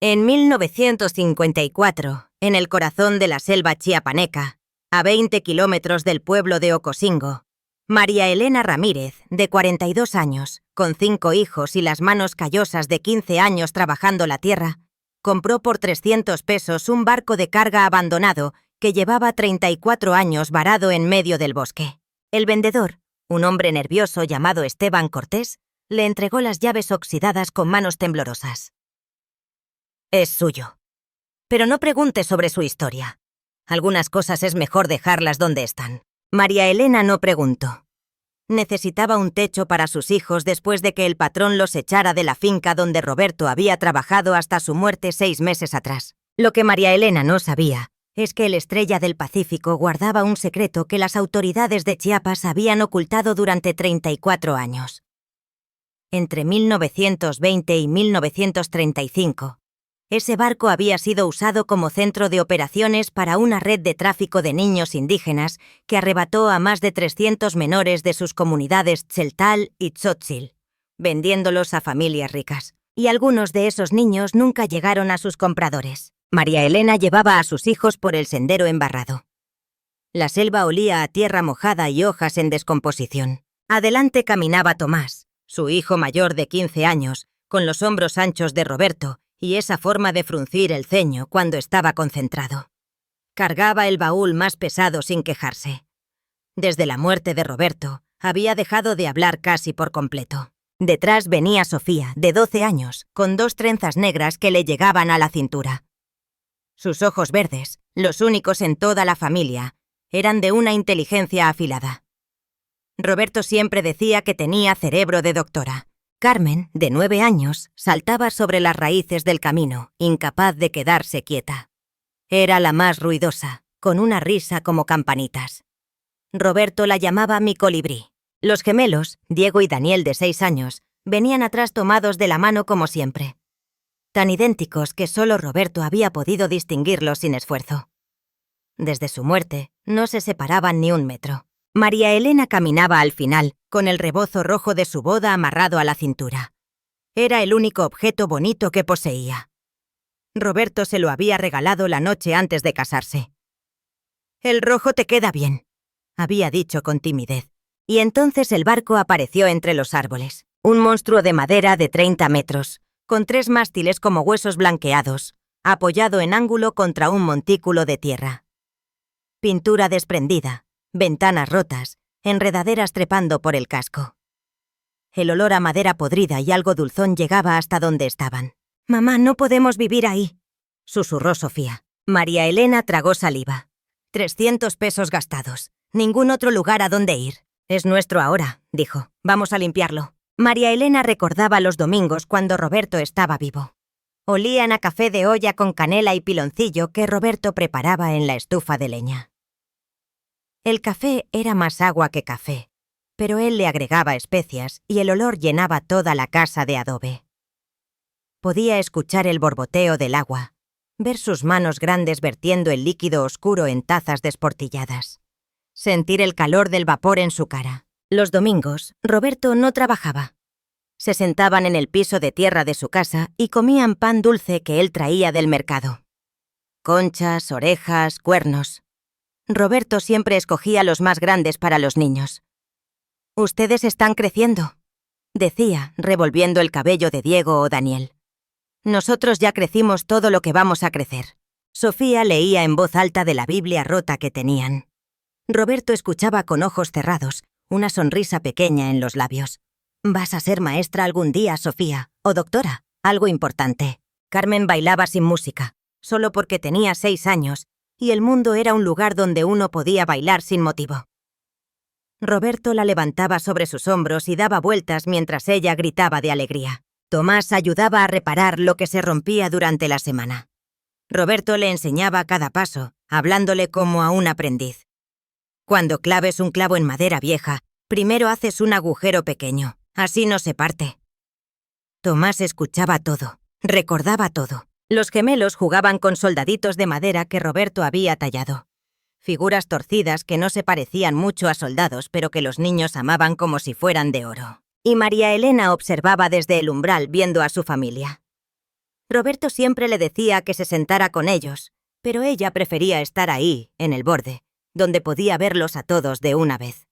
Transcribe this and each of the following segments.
En 1954, en el corazón de la selva chiapaneca, a 20 kilómetros del pueblo de Ocosingo, María Elena Ramírez, de 42 años, con 5 hijos y las manos callosas de 15 años trabajando la tierra, compró por 300 pesos un barco de carga abandonado que llevaba 34 años varado en medio del bosque. El vendedor, un hombre nervioso llamado Esteban Cortés, le entregó las llaves oxidadas con manos temblorosas. Es suyo. Pero no pregunte sobre su historia. Algunas cosas es mejor dejarlas donde están. María Elena no preguntó. Necesitaba un techo para sus hijos después de que el patrón los echara de la finca donde Roberto había trabajado hasta su muerte 6 meses atrás. Lo que María Elena no sabía es que el Estrella del Pacífico guardaba un secreto que las autoridades de Chiapas habían ocultado durante 34 años. Entre 1920 y 1935, ese barco había sido usado como centro de operaciones para una red de tráfico de niños indígenas que arrebató a más de 300 menores de sus comunidades Tzeltal y Tzotzil, vendiéndolos a familias ricas. Y algunos de esos niños nunca llegaron a sus compradores. María Elena llevaba a sus hijos por el sendero embarrado. La selva olía a tierra mojada y hojas en descomposición. Adelante caminaba Tomás, su hijo mayor de 15 años, con los hombros anchos de Roberto, y esa forma de fruncir el ceño cuando estaba concentrado. Cargaba el baúl más pesado sin quejarse. Desde la muerte de Roberto, había dejado de hablar casi por completo. Detrás venía Sofía, de 12 años, con 2 trenzas negras que le llegaban a la cintura. Sus ojos verdes, los únicos en toda la familia, eran de una inteligencia afilada. Roberto siempre decía que tenía cerebro de doctora. Carmen, de 9 años, saltaba sobre las raíces del camino, incapaz de quedarse quieta. Era la más ruidosa, con una risa como campanitas. Roberto la llamaba mi colibrí. Los gemelos, Diego y Daniel, de 6 años, venían atrás tomados de la mano como siempre. Tan idénticos que solo Roberto había podido distinguirlos sin esfuerzo. Desde su muerte, no se separaban ni un metro. María Elena caminaba al final, con el rebozo rojo de su boda amarrado a la cintura. Era el único objeto bonito que poseía. Roberto se lo había regalado la noche antes de casarse. «El rojo te queda bien», había dicho con timidez. Y entonces el barco apareció entre los árboles. Un monstruo de madera de 30 metros, con 3 mástiles como huesos blanqueados, apoyado en ángulo contra un montículo de tierra. Pintura desprendida, ventanas rotas, enredaderas trepando por el casco. El olor a madera podrida y algo dulzón llegaba hasta donde estaban. «Mamá, no podemos vivir ahí», susurró Sofía. María Elena tragó saliva. 300 pesos gastados. Ningún otro lugar a donde ir. «Es nuestro ahora», dijo. «Vamos a limpiarlo». María Elena recordaba los domingos cuando Roberto estaba vivo. Olían a café de olla con canela y piloncillo que Roberto preparaba en la estufa de leña. El café era más agua que café, pero él le agregaba especias y el olor llenaba toda la casa de adobe. Podía escuchar el borboteo del agua, ver sus manos grandes vertiendo el líquido oscuro en tazas desportilladas, sentir el calor del vapor en su cara. Los domingos, Roberto no trabajaba. Se sentaban en el piso de tierra de su casa y comían pan dulce que él traía del mercado. Conchas, orejas, cuernos. Roberto siempre escogía los más grandes para los niños. «Ustedes están creciendo», decía, revolviendo el cabello de Diego o Daniel. «Nosotros ya crecimos todo lo que vamos a crecer». Sofía leía en voz alta de la Biblia rota que tenían. Roberto escuchaba con ojos cerrados, una sonrisa pequeña en los labios. «Vas a ser maestra algún día, Sofía, o doctora, algo importante». Carmen bailaba sin música, solo porque tenía 6 años, y el mundo era un lugar donde uno podía bailar sin motivo. Roberto la levantaba sobre sus hombros y daba vueltas mientras ella gritaba de alegría. Tomás ayudaba a reparar lo que se rompía durante la semana. Roberto le enseñaba cada paso, hablándole como a un aprendiz. «Cuando claves un clavo en madera vieja, primero haces un agujero pequeño, así no se parte». Tomás escuchaba todo, recordaba todo. Los gemelos jugaban con soldaditos de madera que Roberto había tallado. Figuras torcidas que no se parecían mucho a soldados, pero que los niños amaban como si fueran de oro. Y María Elena observaba desde el umbral viendo a su familia. Roberto siempre le decía que se sentara con ellos, pero ella prefería estar ahí, en el borde, donde podía verlos a todos de una vez.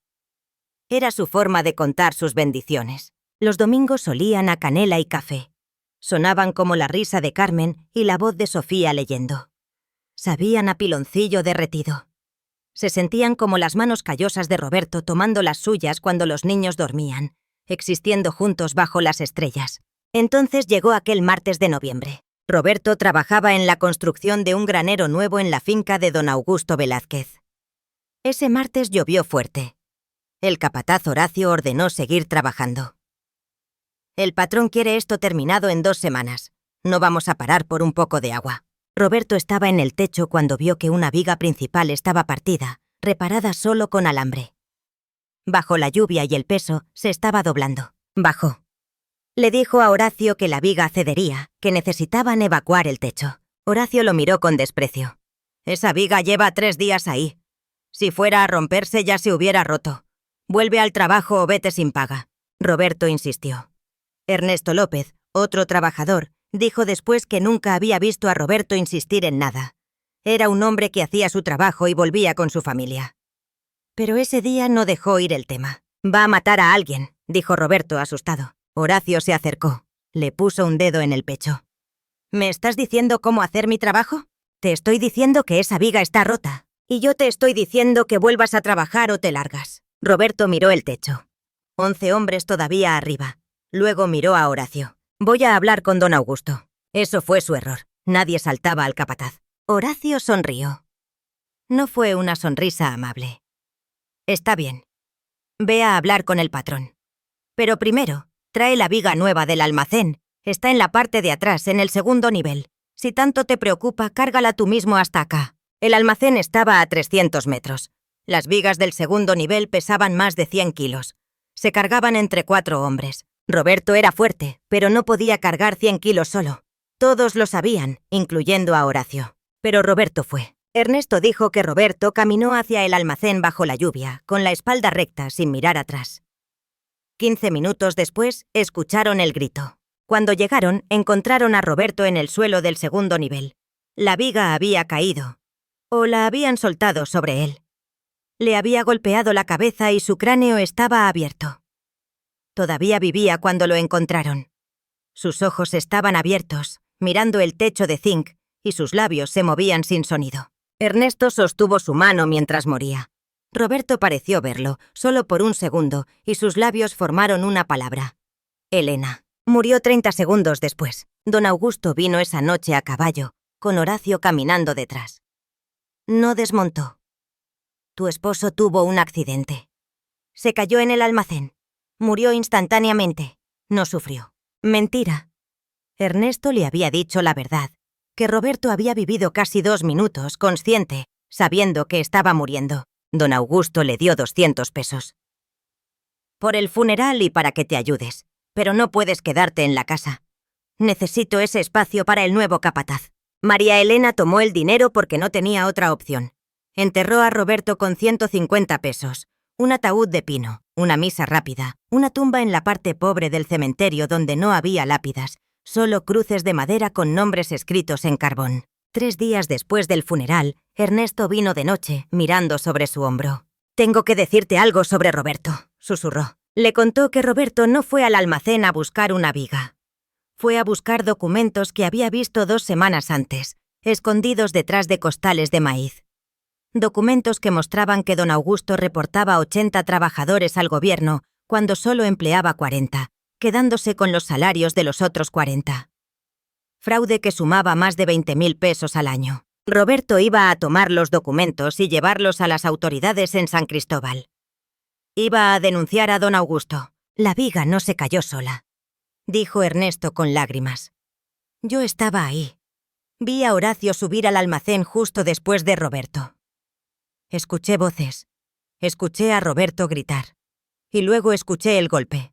Era su forma de contar sus bendiciones. Los domingos olían a canela y café. Sonaban como la risa de Carmen y la voz de Sofía leyendo. Sabían a piloncillo derretido. Se sentían como las manos callosas de Roberto tomando las suyas cuando los niños dormían, existiendo juntos bajo las estrellas. Entonces llegó aquel martes de noviembre. Roberto trabajaba en la construcción de un granero nuevo en la finca de don Augusto Velázquez. Ese martes llovió fuerte. El capataz Horacio ordenó seguir trabajando. El patrón quiere esto terminado en 2 semanas. No vamos a parar por un poco de agua. Roberto estaba en el techo cuando vio que una viga principal estaba partida, reparada solo con alambre. Bajo la lluvia y el peso, se estaba doblando. Bajó. Le dijo a Horacio que la viga cedería, que necesitaban evacuar el techo. Horacio lo miró con desprecio. Esa viga lleva 3 días ahí. Si fuera a romperse ya se hubiera roto. Vuelve al trabajo o vete sin paga. Roberto insistió. Ernesto López, otro trabajador, dijo después que nunca había visto a Roberto insistir en nada. Era un hombre que hacía su trabajo y volvía con su familia. Pero ese día no dejó ir el tema. Va a matar a alguien, dijo Roberto asustado. Horacio se acercó. Le puso un dedo en el pecho. ¿Me estás diciendo cómo hacer mi trabajo? Te estoy diciendo que esa viga está rota. Y yo te estoy diciendo que vuelvas a trabajar o te largas. Roberto miró el techo. 11 hombres todavía arriba. Luego miró a Horacio. Voy a hablar con don Augusto. Eso fue su error. Nadie saltaba al capataz. Horacio sonrió. No fue una sonrisa amable. Está bien. Ve a hablar con el patrón. Pero primero, trae la viga nueva del almacén. Está en la parte de atrás, en el 2.º nivel. Si tanto te preocupa, cárgala tú mismo hasta acá. El almacén estaba a 300 metros. Las vigas del 2.º nivel pesaban más de 100 kilos. Se cargaban entre 4 hombres. Roberto era fuerte, pero no podía cargar 100 kilos solo. Todos lo sabían, incluyendo a Horacio. Pero Roberto fue. Ernesto dijo que Roberto caminó hacia el almacén bajo la lluvia, con la espalda recta, sin mirar atrás. 15 minutos después, escucharon el grito. Cuando llegaron, encontraron a Roberto en el suelo del 2.º nivel. La viga había caído. O la habían soltado sobre él. Le había golpeado la cabeza y su cráneo estaba abierto. Todavía vivía cuando lo encontraron. Sus ojos estaban abiertos, mirando el techo de zinc, y sus labios se movían sin sonido. Ernesto sostuvo su mano mientras moría. Roberto pareció verlo, solo por un segundo, y sus labios formaron una palabra. Elena. Murió 30 segundos después. Don Augusto vino esa noche a caballo, con Horacio caminando detrás. No desmontó. Tu esposo tuvo un accidente. Se cayó en el almacén. Murió instantáneamente. No sufrió. Mentira. Ernesto le había dicho la verdad, que Roberto había vivido casi 2 minutos, consciente, sabiendo que estaba muriendo. Don Augusto le dio 200 pesos. Por el funeral y para que te ayudes, pero no puedes quedarte en la casa. Necesito ese espacio para el nuevo capataz. María Elena tomó el dinero porque no tenía otra opción. Enterró a Roberto con 150 pesos, un ataúd de pino, una misa rápida, una tumba en la parte pobre del cementerio donde no había lápidas, solo cruces de madera con nombres escritos en carbón. 3 días después del funeral, Ernesto vino de noche, mirando sobre su hombro. «Tengo que decirte algo sobre Roberto», susurró. Le contó que Roberto no fue al almacén a buscar una viga. Fue a buscar documentos que había visto 2 semanas antes, escondidos detrás de costales de maíz. Documentos que mostraban que don Augusto reportaba 80 trabajadores al gobierno cuando solo empleaba 40, quedándose con los salarios de los otros 40. Fraude que sumaba más de 20.000 pesos al año. Roberto iba a tomar los documentos y llevarlos a las autoridades en San Cristóbal. Iba a denunciar a don Augusto. La viga no se cayó sola, dijo Ernesto con lágrimas. Yo estaba ahí. Vi a Horacio subir al almacén justo después de Roberto. Escuché voces. Escuché a Roberto gritar. Y luego escuché el golpe.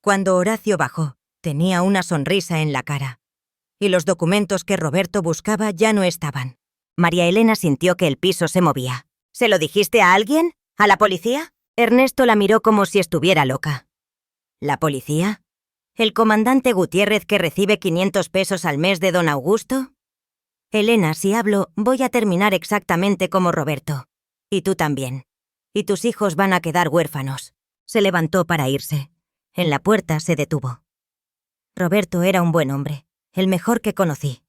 Cuando Horacio bajó, tenía una sonrisa en la cara. Y los documentos que Roberto buscaba ya no estaban. María Elena sintió que el piso se movía. ¿Se lo dijiste a alguien? ¿A la policía? Ernesto la miró como si estuviera loca. ¿La policía? ¿El comandante Gutiérrez que recibe 500 pesos al mes de don Augusto? Elena, si hablo, voy a terminar exactamente como Roberto. Y tú también. Y tus hijos van a quedar huérfanos. Se levantó para irse. En la puerta se detuvo. Roberto era un buen hombre, el mejor que conocí.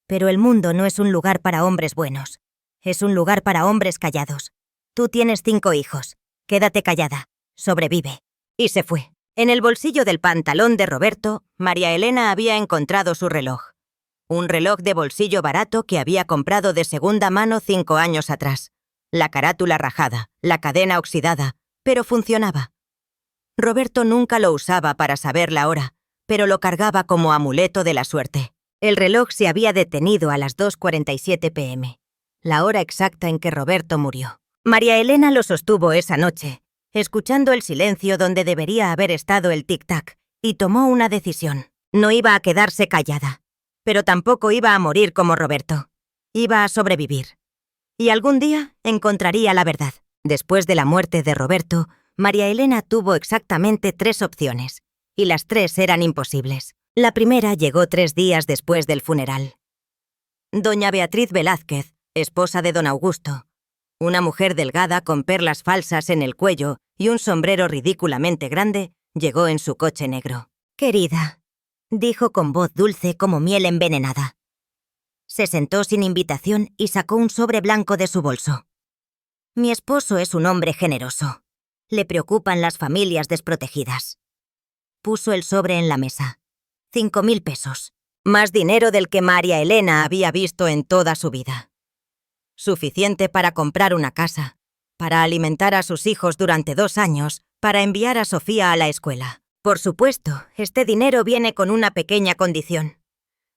Pero el mundo no es un lugar para hombres buenos. Es un lugar para hombres callados. Tú tienes 5 hijos. Quédate callada. Sobrevive. Y se fue. En el bolsillo del pantalón de Roberto, María Elena había encontrado su reloj. Un reloj de bolsillo barato que había comprado de segunda mano 5 años atrás. La carátula rajada, la cadena oxidada, pero funcionaba. Roberto nunca lo usaba para saber la hora, pero lo cargaba como amuleto de la suerte. El reloj se había detenido a las 2:47 p.m., la hora exacta en que Roberto murió. María Elena lo sostuvo esa noche, escuchando el silencio donde debería haber estado el tic-tac, y tomó una decisión. No iba a quedarse callada, pero tampoco iba a morir como Roberto. Iba a sobrevivir. Y algún día encontraría la verdad. Después de la muerte de Roberto, María Elena tuvo exactamente 3 opciones, y las 3 eran imposibles. La primera llegó 3 días después del funeral. Doña Beatriz Velázquez, esposa de don Augusto, una mujer delgada con perlas falsas en el cuello y un sombrero ridículamente grande, llegó en su coche negro. «Querida», dijo con voz dulce como miel envenenada. Se sentó sin invitación y sacó un sobre blanco de su bolso. «Mi esposo es un hombre generoso. Le preocupan las familias desprotegidas». Puso el sobre en la mesa. 5.000 pesos. Más dinero del que María Elena había visto en toda su vida. Suficiente para comprar una casa, para alimentar a sus hijos durante 2 años, para enviar a Sofía a la escuela. Por supuesto, este dinero viene con una pequeña condición.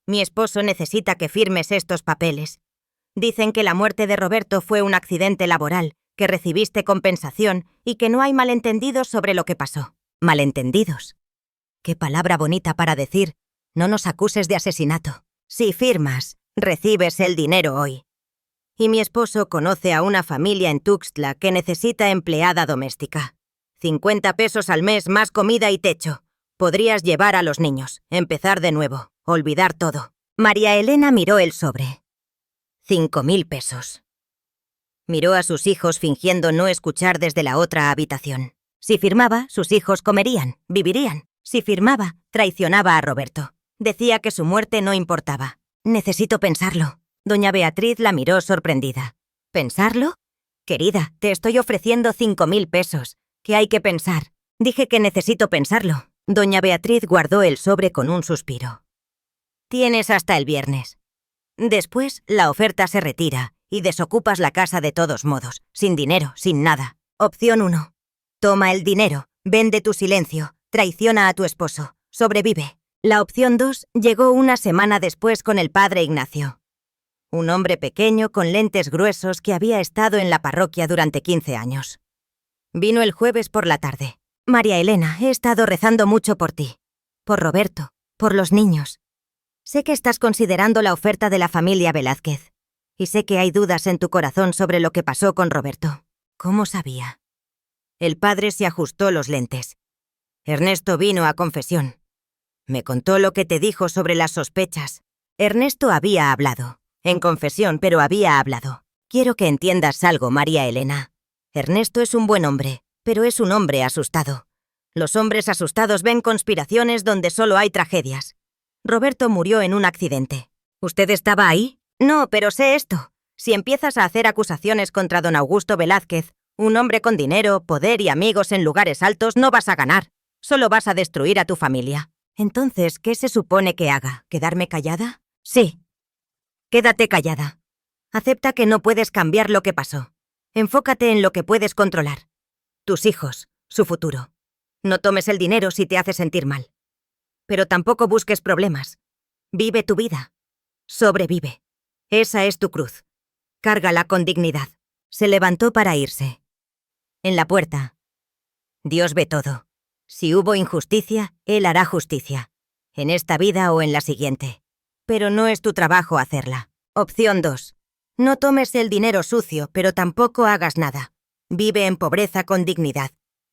Mi esposo necesita que firmes estos papeles. Dicen que la muerte de Roberto fue un accidente laboral, que recibiste compensación y que no hay malentendidos sobre lo que pasó. ¿Malentendidos? Qué palabra bonita para decir, no nos acuses de asesinato. Si firmas, recibes el dinero hoy. Y mi esposo conoce a una familia en Tuxtla que necesita empleada doméstica. 50 pesos al mes más comida y techo. Podrías llevar a los niños, empezar de nuevo, olvidar todo. María Elena miró el sobre. 5.000 pesos. Miró a sus hijos fingiendo no escuchar desde la otra habitación. Si firmaba, sus hijos comerían, vivirían. Si firmaba, traicionaba a Roberto. Decía que su muerte no importaba. Necesito pensarlo. Doña Beatriz la miró sorprendida. ¿Pensarlo? Querida, te estoy ofreciendo 5.000 pesos. ¿Qué hay que pensar? Dije que necesito pensarlo. Doña Beatriz guardó el sobre con un suspiro. Tienes hasta el viernes. Después, la oferta se retira y desocupas la casa de todos modos, sin dinero, sin nada. Opción 1. Toma el dinero, vende tu silencio, traiciona a tu esposo, sobrevive. La opción 2 llegó una semana después con el padre Ignacio. Un hombre pequeño con lentes gruesos que había estado en la parroquia durante 15 años. Vino el jueves por la tarde. María Elena, he estado rezando mucho por ti. Por Roberto, por los niños. Sé que estás considerando la oferta de la familia Velázquez. Y sé que hay dudas en tu corazón sobre lo que pasó con Roberto. ¿Cómo sabía? El padre se ajustó los lentes. Ernesto vino a confesión. Me contó lo que te dijo sobre las sospechas. Ernesto había hablado. En confesión, pero había hablado. Quiero que entiendas algo, María Elena. Ernesto es un buen hombre, pero es un hombre asustado. Los hombres asustados ven conspiraciones donde solo hay tragedias. Roberto murió en un accidente. ¿Usted estaba ahí? No, pero sé esto. Si empiezas a hacer acusaciones contra don Augusto Velázquez, un hombre con dinero, poder y amigos en lugares altos, no vas a ganar. Solo vas a destruir a tu familia. Entonces, ¿qué se supone que haga? ¿Quedarme callada? Sí. Quédate callada. Acepta que no puedes cambiar lo que pasó. Enfócate en lo que puedes controlar. Tus hijos, su futuro. No tomes el dinero si te hace sentir mal. Pero tampoco busques problemas. Vive tu vida. Sobrevive. Esa es tu cruz. Cárgala con dignidad. Se levantó para irse. En la puerta. Dios ve todo. Si hubo injusticia, Él hará justicia. En esta vida o en la siguiente. Pero no es tu trabajo hacerla. Opción 2. No tomes el dinero sucio, pero tampoco hagas nada. Vive en pobreza con dignidad.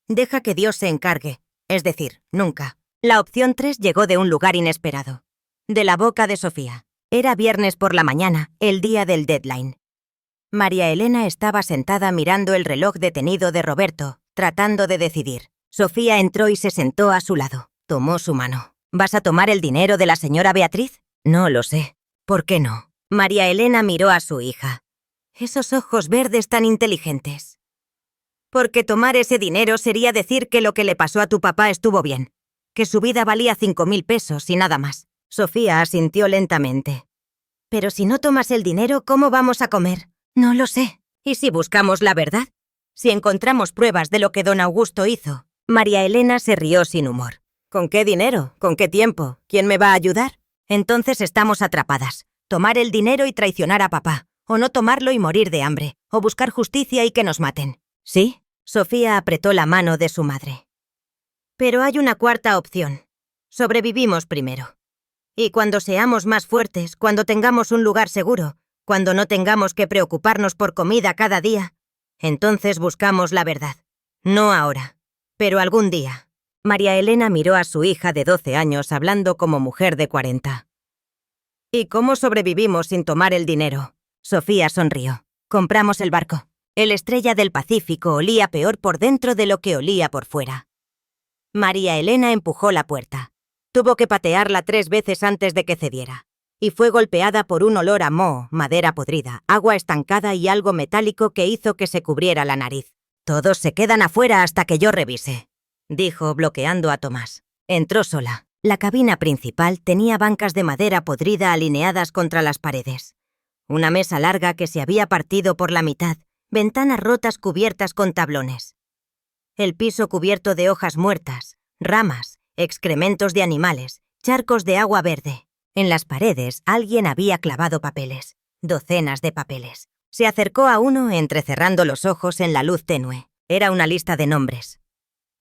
Deja que Dios se encargue. Es decir, nunca. La opción 3 llegó de un lugar inesperado. De la boca de Sofía. Era viernes por la mañana, el día del deadline. María Elena estaba sentada mirando el reloj detenido de Roberto, tratando de decidir. Sofía entró y se sentó a su lado. Tomó su mano. ¿Vas a tomar el dinero de la señora Beatriz? No lo sé. ¿Por qué no? María Elena miró a su hija. Esos ojos verdes tan inteligentes. Porque tomar ese dinero sería decir que lo que le pasó a tu papá estuvo bien. Que su vida valía 5.000 pesos y nada más. Sofía asintió lentamente. Pero si no tomas el dinero, ¿cómo vamos a comer? No lo sé. ¿Y si buscamos la verdad? Si encontramos pruebas de lo que don Augusto hizo. María Elena se rió sin humor. ¿Con qué dinero? ¿Con qué tiempo? ¿Quién me va a ayudar? Entonces estamos atrapadas. Tomar el dinero y traicionar a papá. O no tomarlo y morir de hambre. O buscar justicia y que nos maten. ¿Sí? Sofía apretó la mano de su madre. Pero hay una cuarta opción. Sobrevivimos primero. Y cuando seamos más fuertes, cuando tengamos un lugar seguro, cuando no tengamos que preocuparnos por comida cada día, entonces buscamos la verdad. No ahora, pero algún día. María Elena miró a su hija de 12 años hablando como mujer de 40. ¿Y cómo sobrevivimos sin tomar el dinero? Sofía sonrió. Compramos el barco. El Estrella del Pacífico olía peor por dentro de lo que olía por fuera. María Elena empujó la puerta. Tuvo que patearla 3 veces antes de que cediera. Y fue golpeada por un olor a moho, madera podrida, agua estancada y algo metálico que hizo que se cubriera la nariz. Todos se quedan afuera hasta que yo revise, dijo, bloqueando a Tomás. Entró sola. La cabina principal tenía bancas de madera podrida alineadas contra las paredes. Una mesa larga que se había partido por la mitad, ventanas rotas cubiertas con tablones. El piso cubierto de hojas muertas, ramas, excrementos de animales, charcos de agua verde. En las paredes alguien había clavado papeles, docenas de papeles. Se acercó a uno entrecerrando los ojos en la luz tenue. Era una lista de nombres.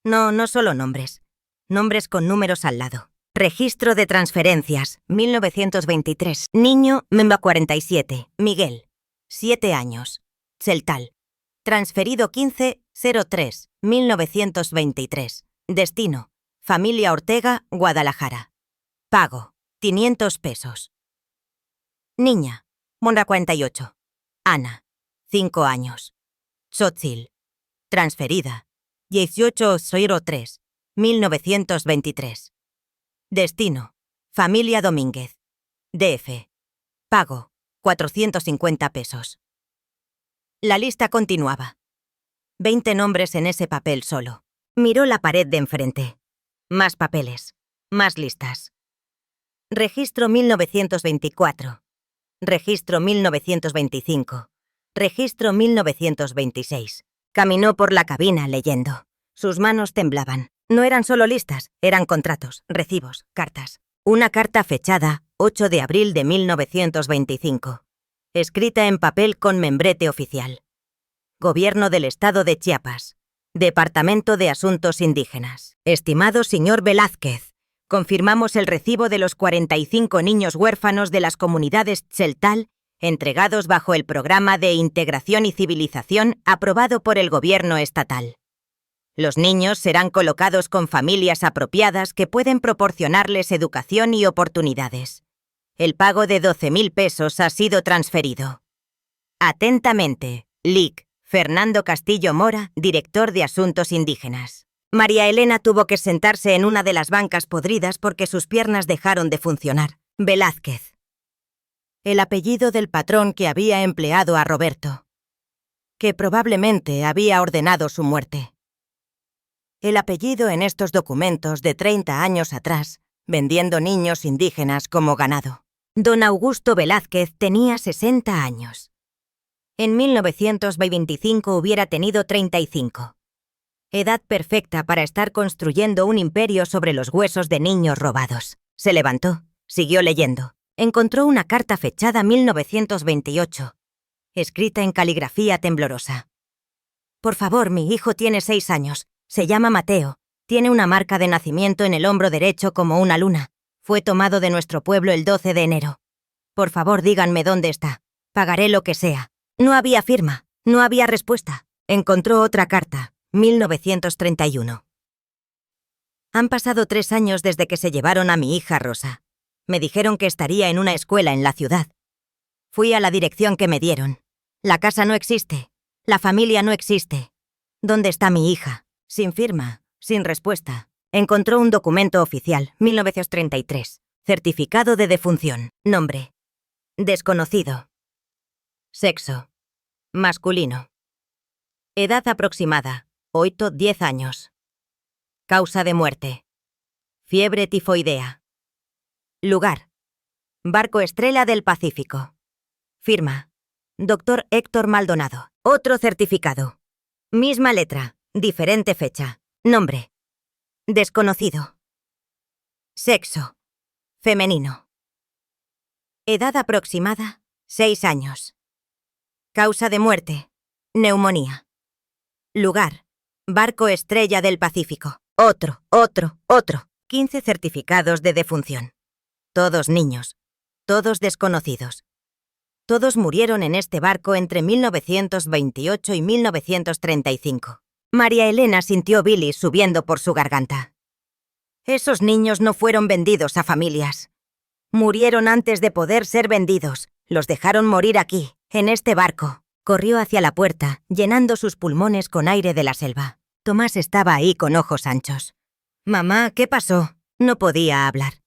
No solo nombres. Nombres con números al lado. Registro de transferencias, 1923. Niño, Memba 47, Miguel, 7 años. Celtal. Transferido 15-03, 1923. Destino, familia Ortega, Guadalajara. Pago, 500 pesos. Niña, Monra 48. Ana, 5 años. Tzotzil. Transferida, 18-03, 1923. Destino, familia Domínguez. DF. Pago, 450 pesos. La lista continuaba. 20 nombres en ese papel solo. Miró la pared de enfrente. Más papeles. Más listas. Registro 1924. Registro 1925. Registro 1926. Caminó por la cabina leyendo. Sus manos temblaban. No eran solo listas, eran contratos, recibos, cartas. Una carta fechada 8 de abril de 1925. Escrita en papel con membrete oficial. Gobierno del Estado de Chiapas. Departamento de Asuntos Indígenas. Estimado señor Velázquez, confirmamos el recibo de los 45 niños huérfanos de las comunidades Tzeltal, entregados bajo el Programa de Integración y Civilización aprobado por el Gobierno estatal. Los niños serán colocados con familias apropiadas que pueden proporcionarles educación y oportunidades. El pago de 12.000 pesos ha sido transferido. Atentamente, Lic. Fernando Castillo Mora, director de Asuntos Indígenas. María Elena tuvo que sentarse en una de las bancas podridas porque sus piernas dejaron de funcionar. Velázquez. El apellido del patrón que había empleado a Roberto, que probablemente había ordenado su muerte. El apellido en estos documentos de 30 años atrás, vendiendo niños indígenas como ganado. Don Augusto Velázquez tenía 60 años. En 1925 hubiera tenido 35. Edad perfecta para estar construyendo un imperio sobre los huesos de niños robados. Se levantó, siguió leyendo. Encontró una carta fechada 1928, escrita en caligrafía temblorosa. Por favor, mi hijo tiene 6 años. Se llama Mateo. Tiene una marca de nacimiento en el hombro derecho como una luna. Fue tomado de nuestro pueblo el 12 de enero. Por favor, díganme dónde está. Pagaré lo que sea. No había firma. No había respuesta. Encontró otra carta, 1931. Han pasado 3 años desde que se llevaron a mi hija Rosa. Me dijeron que estaría en una escuela en la ciudad. Fui a la dirección que me dieron. La casa no existe. La familia no existe. ¿Dónde está mi hija? Sin firma, sin respuesta. Encontró un documento oficial, 1933. Certificado de defunción. Nombre: desconocido. Sexo: masculino. Edad aproximada: 8-10 años. Causa de muerte: fiebre tifoidea. Lugar: barco Estrella del Pacífico. Firma: Dr. Héctor Maldonado. Otro certificado. Misma letra, diferente fecha. Nombre: desconocido. Sexo: femenino. Edad aproximada: 6 años. Causa de muerte: neumonía. Lugar: barco Estrella del Pacífico. Otro. 15 certificados de defunción. Todos niños. Todos desconocidos. Todos murieron en este barco entre 1928 y 1935. María Elena sintió bilis subiendo por su garganta. Esos niños no fueron vendidos a familias. Murieron antes de poder ser vendidos. Los dejaron morir aquí, en este barco. Corrió hacia la puerta, llenando sus pulmones con aire de la selva. Tomás estaba ahí con ojos anchos. «Mamá, ¿qué pasó?» No podía hablar.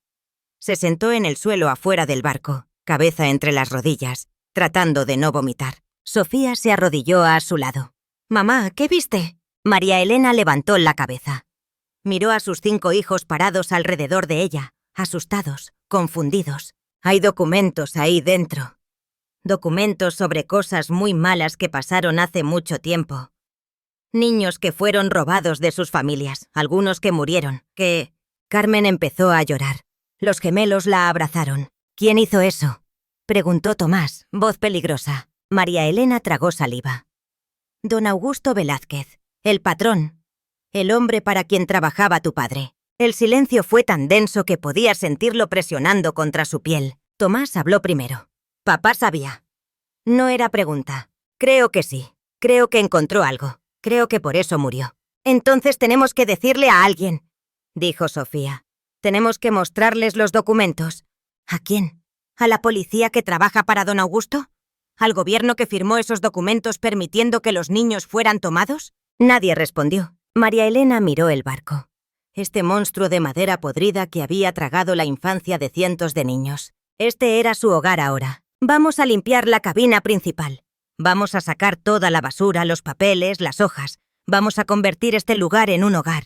Se sentó en el suelo afuera del barco, cabeza entre las rodillas, tratando de no vomitar. Sofía se arrodilló a su lado. «Mamá, ¿qué viste?» María Elena levantó la cabeza. Miró a sus 5 hijos parados alrededor de ella, asustados, confundidos. Hay documentos ahí dentro. Documentos sobre cosas muy malas que pasaron hace mucho tiempo. Niños que fueron robados de sus familias, algunos que murieron, que... Carmen empezó a llorar. Los gemelos la abrazaron. «¿Quién hizo eso?», preguntó Tomás, voz peligrosa. María Elena tragó saliva. «Don Augusto Velázquez, el patrón, el hombre para quien trabajaba tu padre». El silencio fue tan denso que podía sentirlo presionando contra su piel. Tomás habló primero. «Papá sabía». No era pregunta. «Creo que sí. Creo que encontró algo. Creo que por eso murió». «Entonces tenemos que decirle a alguien», dijo Sofía. «Tenemos que mostrarles los documentos». «¿A quién? ¿A la policía que trabaja para don Augusto? ¿Al gobierno que firmó esos documentos permitiendo que los niños fueran tomados?» Nadie respondió. María Elena miró el barco. Este monstruo de madera podrida que había tragado la infancia de cientos de niños. Este era su hogar ahora. «Vamos a limpiar la cabina principal. Vamos a sacar toda la basura, los papeles, las hojas. Vamos a convertir este lugar en un hogar.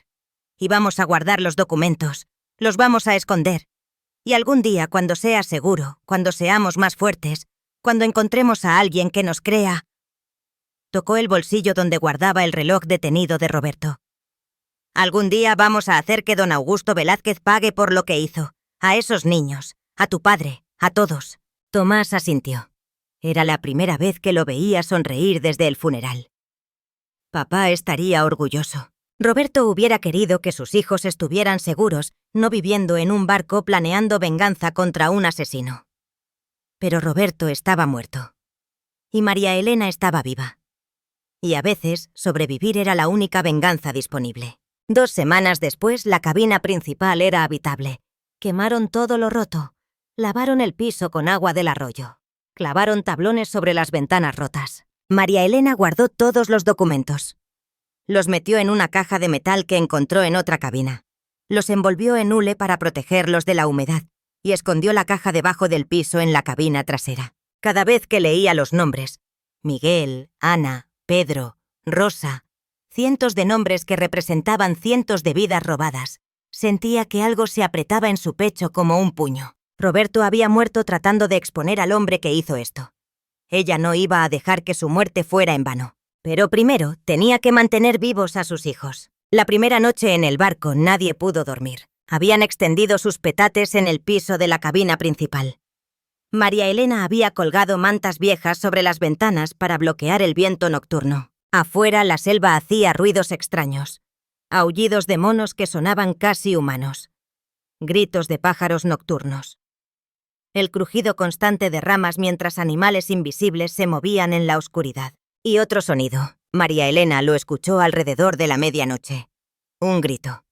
Y vamos a guardar los documentos. Los vamos a esconder. Y algún día, cuando sea seguro, cuando seamos más fuertes, cuando encontremos a alguien que nos crea...» Tocó el bolsillo donde guardaba el reloj detenido de Roberto. «Algún día vamos a hacer que don Augusto Velázquez pague por lo que hizo. A esos niños, a tu padre, a todos». Tomás asintió. Era la primera vez que lo veía sonreír desde el funeral. Papá estaría orgulloso. Roberto hubiera querido que sus hijos estuvieran seguros, no viviendo en un barco planeando venganza contra un asesino. Pero Roberto estaba muerto. Y María Elena estaba viva. Y a veces, sobrevivir era la única venganza disponible. 2 semanas después, la cabina principal era habitable. Quemaron todo lo roto. Lavaron el piso con agua del arroyo. Clavaron tablones sobre las ventanas rotas. María Elena guardó todos los documentos. Los metió en una caja de metal que encontró en otra cabina. Los envolvió en hule para protegerlos de la humedad y escondió la caja debajo del piso en la cabina trasera. Cada vez que leía los nombres, Miguel, Ana, Pedro, Rosa, cientos de nombres que representaban cientos de vidas robadas, sentía que algo se apretaba en su pecho como un puño. Roberto había muerto tratando de exponer al hombre que hizo esto. Ella no iba a dejar que su muerte fuera en vano. Pero primero tenía que mantener vivos a sus hijos. La primera noche en el barco nadie pudo dormir. Habían extendido sus petates en el piso de la cabina principal. María Elena había colgado mantas viejas sobre las ventanas para bloquear el viento nocturno. Afuera la selva hacía ruidos extraños. Aullidos de monos que sonaban casi humanos. Gritos de pájaros nocturnos. El crujido constante de ramas mientras animales invisibles se movían en la oscuridad. Y otro sonido. María Elena lo escuchó alrededor de la medianoche. Un grito.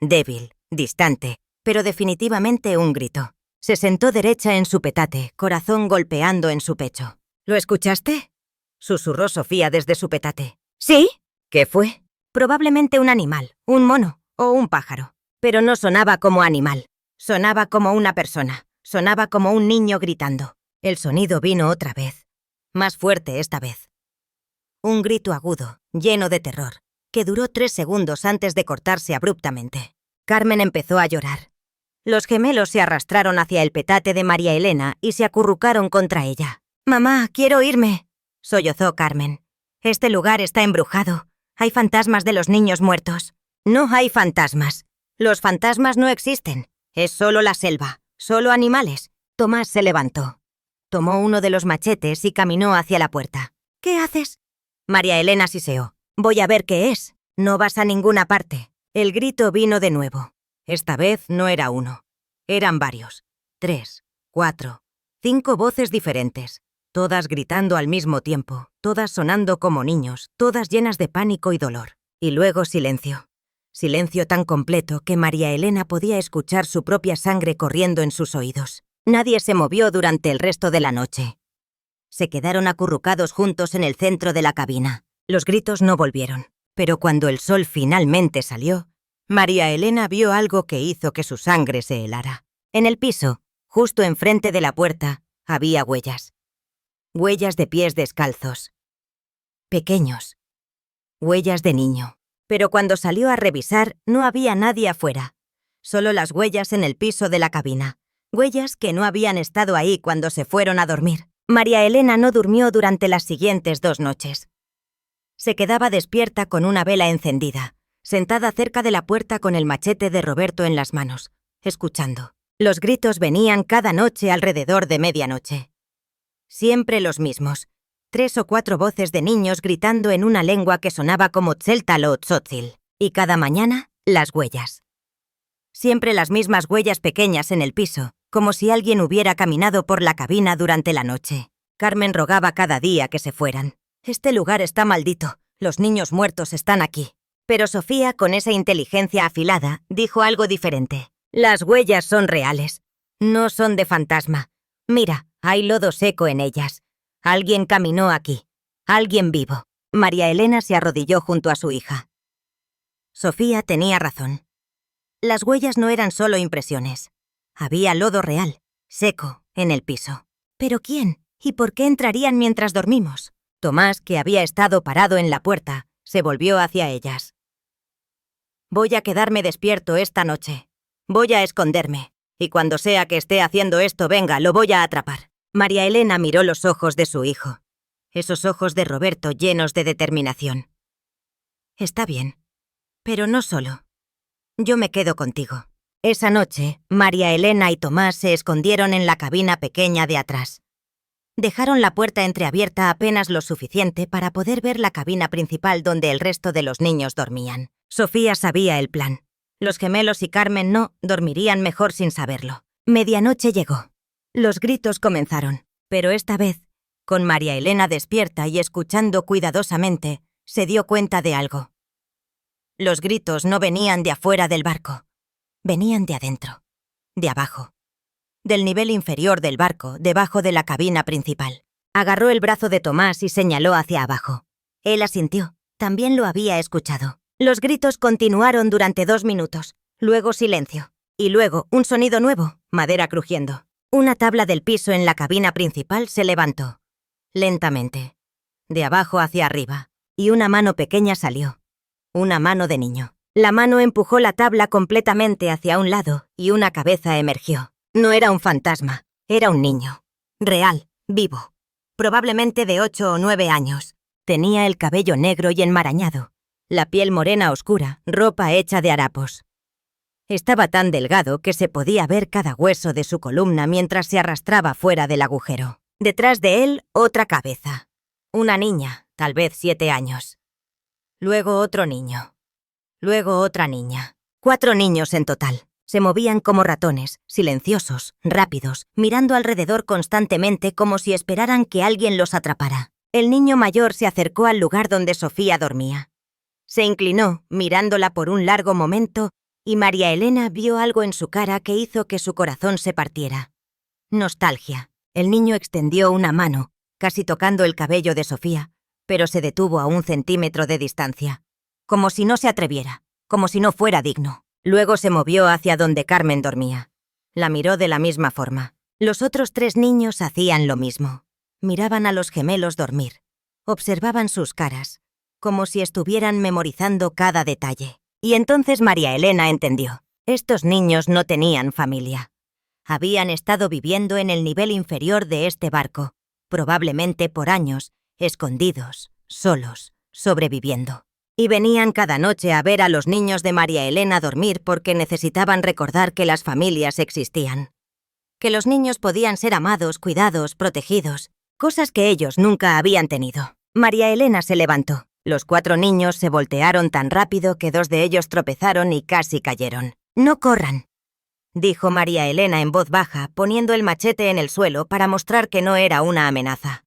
débil, distante, pero definitivamente un grito. Se sentó derecha en su petate, corazón golpeando en su pecho. ¿Lo escuchaste?, susurró Sofía desde su petate. ¿Sí? ¿Qué fue? Probablemente un animal, un mono o un pájaro. Pero no sonaba como animal. Sonaba como una persona. Sonaba como un niño gritando. El sonido vino otra vez. Más fuerte esta vez. Un grito agudo, lleno de terror, que duró 3 segundos antes de cortarse abruptamente. Carmen empezó a llorar. Los gemelos se arrastraron hacia el petate de María Elena y se acurrucaron contra ella. «Mamá, quiero irme», sollozó Carmen. «Este lugar está embrujado. Hay fantasmas de los niños muertos». «No hay fantasmas. Los fantasmas no existen. Es solo la selva, solo animales». Tomás se levantó. Tomó uno de los machetes y caminó hacia la puerta. «¿Qué haces?». María Elena siseó. «Voy a ver qué es». «No vas a ninguna parte». El grito vino de nuevo. Esta vez no era uno. Eran varios. 3, 4, 5 voces diferentes. Todas gritando al mismo tiempo, todas sonando como niños, todas llenas de pánico y dolor. Y luego silencio. Silencio tan completo que María Elena podía escuchar su propia sangre corriendo en sus oídos. Nadie se movió durante el resto de la noche. Se quedaron acurrucados juntos en el centro de la cabina. Los gritos no volvieron, pero cuando el sol finalmente salió, María Elena vio algo que hizo que su sangre se helara. En el piso, justo enfrente de la puerta, había huellas. Huellas de pies descalzos. Pequeños. Huellas de niño. Pero cuando salió a revisar, no había nadie afuera. Solo las huellas en el piso de la cabina. Huellas que no habían estado ahí cuando se fueron a dormir. María Elena no durmió durante las siguientes 2 noches. Se quedaba despierta con una vela encendida, sentada cerca de la puerta con el machete de Roberto en las manos, escuchando. Los gritos venían cada noche alrededor de medianoche. Siempre los mismos. 3 o 4 voces de niños gritando en una lengua que sonaba como tzeltal o tzotzil. Y cada mañana, las huellas. Siempre las mismas huellas pequeñas en el piso, como si alguien hubiera caminado por la cabina durante la noche. Carmen rogaba cada día que se fueran. «Este lugar está maldito. Los niños muertos están aquí». Pero Sofía, con esa inteligencia afilada, dijo algo diferente. «Las huellas son reales. No son de fantasma. Mira, hay lodo seco en ellas. Alguien caminó aquí. Alguien vivo». María Elena se arrodilló junto a su hija. Sofía tenía razón. Las huellas no eran solo impresiones. Había lodo real, seco, en el piso. ¿Pero quién? ¿Y por qué entrarían mientras dormimos? Tomás, que había estado parado en la puerta, se volvió hacia ellas. «Voy a quedarme despierto esta noche. Voy a esconderme. Y cuando sea que esté haciendo esto, venga, lo voy a atrapar». María Elena miró los ojos de su hijo. Esos ojos de Roberto llenos de determinación. «Está bien. Pero no solo. Yo me quedo contigo». Esa noche, María Elena y Tomás se escondieron en la cabina pequeña de atrás. Dejaron la puerta entreabierta apenas lo suficiente para poder ver la cabina principal donde el resto de los niños dormían. Sofía sabía el plan. Los gemelos y Carmen no dormirían mejor sin saberlo. Medianoche llegó. Los gritos comenzaron, pero esta vez, con María Elena despierta y escuchando cuidadosamente, se dio cuenta de algo. Los gritos no venían de afuera del barco. Venían de adentro, de abajo. Del nivel inferior del barco, debajo de la cabina principal. Agarró el brazo de Tomás y señaló hacia abajo. Él asintió. También lo había escuchado. Los gritos continuaron durante 2 minutos. Luego silencio. Y luego un sonido nuevo, madera crujiendo. Una tabla del piso en la cabina principal se levantó. Lentamente. De abajo hacia arriba. Y una mano pequeña salió. Una mano de niño. La mano empujó la tabla completamente hacia un lado y una cabeza emergió. No era un fantasma, era un niño. Real, vivo. Probablemente de 8 o 9 años. Tenía el cabello negro y enmarañado. La piel morena oscura, ropa hecha de harapos. Estaba tan delgado que se podía ver cada hueso de su columna mientras se arrastraba fuera del agujero. Detrás de él, otra cabeza. Una niña, tal vez 7 años. Luego otro niño. Luego otra niña. 4 niños en total. Se movían como ratones, silenciosos, rápidos, mirando alrededor constantemente como si esperaran que alguien los atrapara. El niño mayor se acercó al lugar donde Sofía dormía. Se inclinó, mirándola por un largo momento, y María Elena vio algo en su cara que hizo que su corazón se partiera. Nostalgia. El niño extendió una mano, casi tocando el cabello de Sofía, pero se detuvo a 1 centímetro de distancia, como si no se atreviera, como si no fuera digno. Luego se movió hacia donde Carmen dormía. La miró de la misma forma. Los otros 3 niños hacían lo mismo. Miraban a los gemelos dormir. Observaban sus caras, como si estuvieran memorizando cada detalle. Y entonces María Elena entendió. Estos niños no tenían familia. Habían estado viviendo en el nivel inferior de este barco, probablemente por años, escondidos, solos, sobreviviendo. Y venían cada noche a ver a los niños de María Elena dormir porque necesitaban recordar que las familias existían. Que los niños podían ser amados, cuidados, protegidos, cosas que ellos nunca habían tenido. María Elena se levantó. Los 4 niños se voltearon tan rápido que 2 de ellos tropezaron y casi cayeron. «No corran», dijo María Elena en voz baja, poniendo el machete en el suelo para mostrar que no era una amenaza.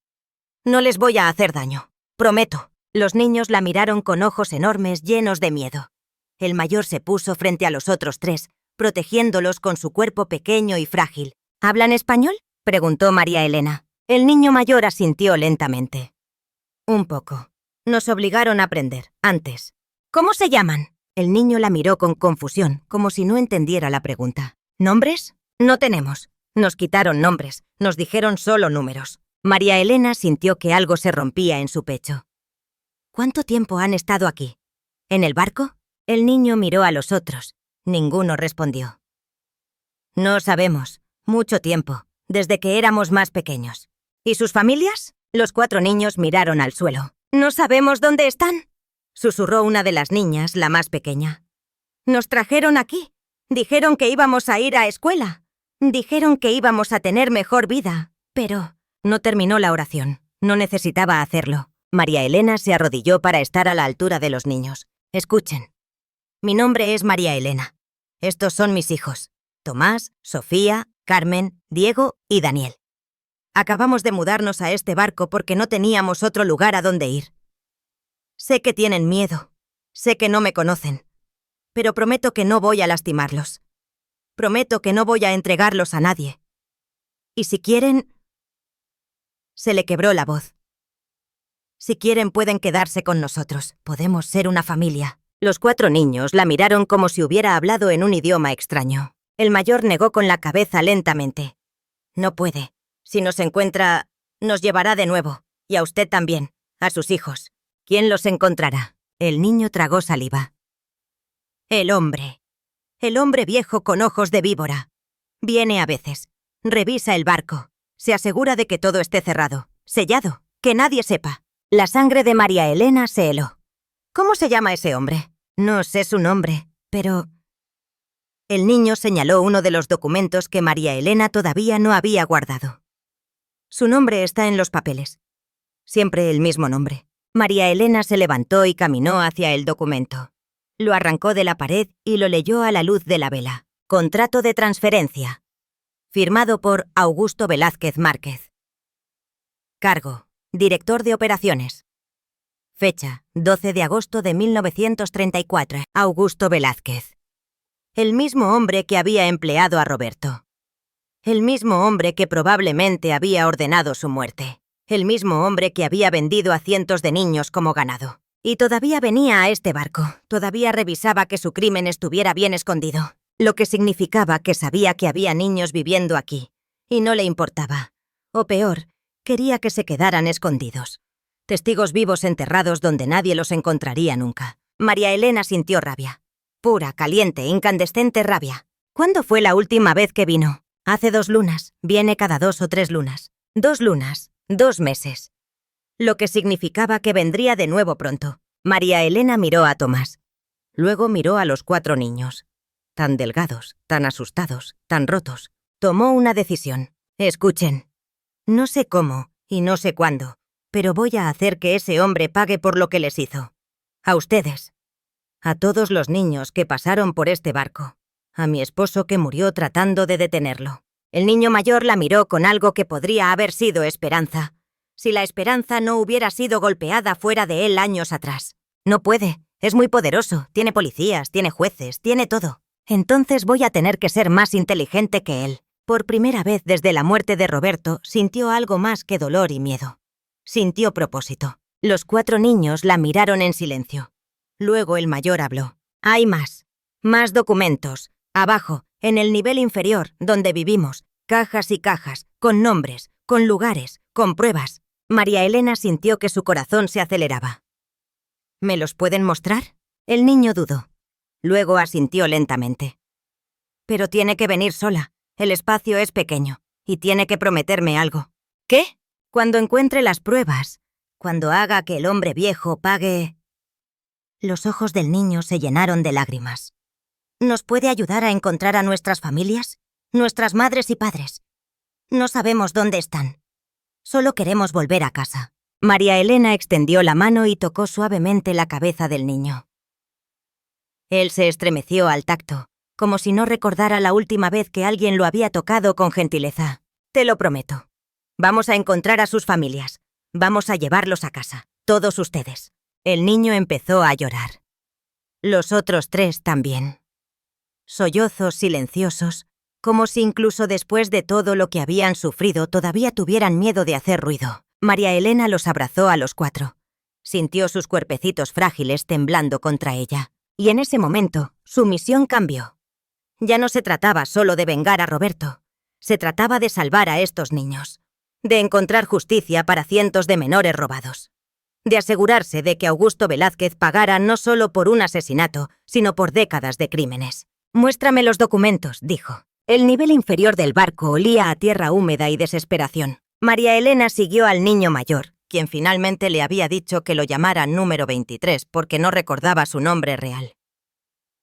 «No les voy a hacer daño, prometo». Los niños la miraron con ojos enormes llenos de miedo. El mayor se puso frente a los otros 3, protegiéndolos con su cuerpo pequeño y frágil. «¿Hablan español?», preguntó María Elena. El niño mayor asintió lentamente. «Un poco. Nos obligaron a aprender, antes». «¿Cómo se llaman?». El niño la miró con confusión, como si no entendiera la pregunta. «¿Nombres? No tenemos. Nos quitaron nombres, nos dijeron solo números». María Elena sintió que algo se rompía en su pecho. «¿Cuánto tiempo han estado aquí? ¿En el barco?». El niño miró a los otros. Ninguno respondió. «No sabemos. Mucho tiempo, desde que éramos más pequeños». «¿Y sus familias?». Los 4 niños miraron al suelo. «No sabemos dónde están», susurró una de las niñas, la más pequeña. «Nos trajeron aquí. Dijeron que íbamos a ir a escuela. Dijeron que íbamos a tener mejor vida, pero…». No terminó la oración. No necesitaba hacerlo. María Elena se arrodilló para estar a la altura de los niños. «Escuchen. Mi nombre es María Elena. Estos son mis hijos. Tomás, Sofía, Carmen, Diego y Daniel. Acabamos de mudarnos a este barco porque no teníamos otro lugar a donde ir. Sé que tienen miedo. Sé que no me conocen. Pero prometo que no voy a lastimarlos. Prometo que no voy a entregarlos a nadie. Y si quieren…». Se le quebró la voz. «Si quieren pueden quedarse con nosotros. Podemos ser una familia». Los 4 niños la miraron como si hubiera hablado en un idioma extraño. El mayor negó con la cabeza lentamente. «No puede. Si nos encuentra, nos llevará de nuevo. Y a usted también. A sus hijos. ¿Quién los encontrará?». El niño tragó saliva. «El hombre. El hombre viejo con ojos de víbora. Viene a veces. Revisa el barco. Se asegura de que todo esté cerrado. Sellado. Que nadie sepa». La sangre de María Elena se heló. «¿Cómo se llama ese hombre?». «No sé su nombre, pero…». El niño señaló uno de los documentos que María Elena todavía no había guardado. «Su nombre está en los papeles. Siempre el mismo nombre». María Elena se levantó y caminó hacia el documento. Lo arrancó de la pared y lo leyó a la luz de la vela. «Contrato de transferencia. Firmado por Augusto Velázquez Márquez. Cargo: Director de Operaciones. Fecha: 12 de agosto de 1934. Augusto Velázquez. El mismo hombre que había empleado a Roberto. El mismo hombre que probablemente había ordenado su muerte. El mismo hombre que había vendido a cientos de niños como ganado. Y todavía venía a este barco. Todavía revisaba que su crimen estuviera bien escondido. Lo que significaba que sabía que había niños viviendo aquí. Y no le importaba. O peor, quería que se quedaran escondidos. Testigos vivos enterrados donde nadie los encontraría nunca. María Elena sintió rabia. Pura, caliente, incandescente rabia. ¿Cuándo fue la última vez que vino? Hace 2 lunas. Viene cada 2 o 3 lunas. 2 lunas. 2 meses. Lo que significaba que vendría de nuevo pronto. María Elena miró a Tomás. Luego miró a los 4 niños. Tan delgados, tan asustados, tan rotos. Tomó una decisión. «Escuchen. No sé cómo y no sé cuándo, pero voy a hacer que ese hombre pague por lo que les hizo. A ustedes. A todos los niños que pasaron por este barco. A mi esposo que murió tratando de detenerlo». El niño mayor la miró con algo que podría haber sido esperanza, si la esperanza no hubiera sido golpeada fuera de él años atrás. «No puede. Es muy poderoso. Tiene policías, tiene jueces, tiene todo». Entonces voy a tener que ser más inteligente que él. Por primera vez desde la muerte de Roberto, sintió algo más que dolor y miedo. Sintió propósito. Los 4 niños la miraron en silencio. Luego el mayor habló. Hay más. Más documentos. Abajo, en el nivel inferior, donde vivimos. Cajas y cajas, con nombres, con lugares, con pruebas. María Elena sintió que su corazón se aceleraba. ¿Me los pueden mostrar? El niño dudó. Luego asintió lentamente. Pero tiene que venir sola. El espacio es pequeño. Y tiene que prometerme algo. ¿Qué? Cuando encuentre las pruebas. Cuando haga que el hombre viejo pague... Los ojos del niño se llenaron de lágrimas. ¿Nos puede ayudar a encontrar a nuestras familias? Nuestras madres y padres. No sabemos dónde están. Solo queremos volver a casa. María Elena extendió la mano y tocó suavemente la cabeza del niño. Él se estremeció al tacto, como si no recordara la última vez que alguien lo había tocado con gentileza. Te lo prometo. Vamos a encontrar a sus familias. Vamos a llevarlos a casa. Todos ustedes. El niño empezó a llorar. Los otros 3 también. Sollozos silenciosos, como si incluso después de todo lo que habían sufrido todavía tuvieran miedo de hacer ruido. María Elena los abrazó a los 4. Sintió sus cuerpecitos frágiles temblando contra ella. Y en ese momento, su misión cambió. Ya no se trataba solo de vengar a Roberto. Se trataba de salvar a estos niños. De encontrar justicia para cientos de menores robados. De asegurarse de que Augusto Velázquez pagara no solo por un asesinato, sino por décadas de crímenes. «Muéstrame los documentos», dijo. El nivel inferior del barco olía a tierra húmeda y desesperación. María Elena siguió al niño mayor, quien finalmente le había dicho que lo llamara número 23 porque no recordaba su nombre real.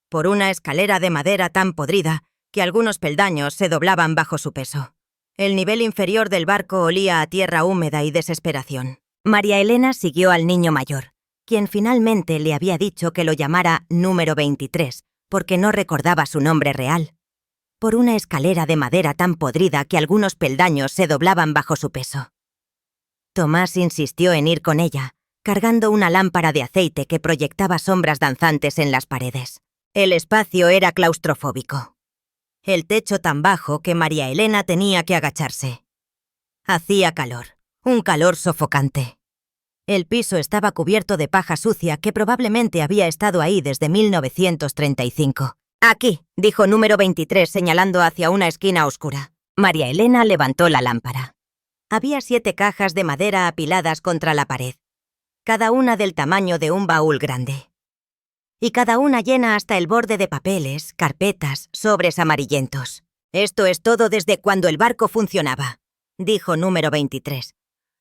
Por una escalera de madera tan podrida que algunos peldaños se doblaban bajo su peso. El nivel inferior del barco olía a tierra húmeda y desesperación. María Elena siguió al niño mayor, quien finalmente le había dicho que lo llamara número 23 porque no recordaba su nombre real. Por una escalera de madera tan podrida que algunos peldaños se doblaban bajo su peso. Tomás insistió en ir con ella, cargando una lámpara de aceite que proyectaba sombras danzantes en las paredes. El espacio era claustrofóbico. El techo tan bajo que María Elena tenía que agacharse. Hacía calor, un calor sofocante. El piso estaba cubierto de paja sucia que probablemente había estado ahí desde 1935. «Aquí», dijo número 23 señalando hacia una esquina oscura. María Elena levantó la lámpara. Había 7 cajas de madera apiladas contra la pared, cada una del tamaño de un baúl grande. Y cada una llena hasta el borde de papeles, carpetas, sobres amarillentos. «Esto es todo desde cuando el barco funcionaba», dijo número 23.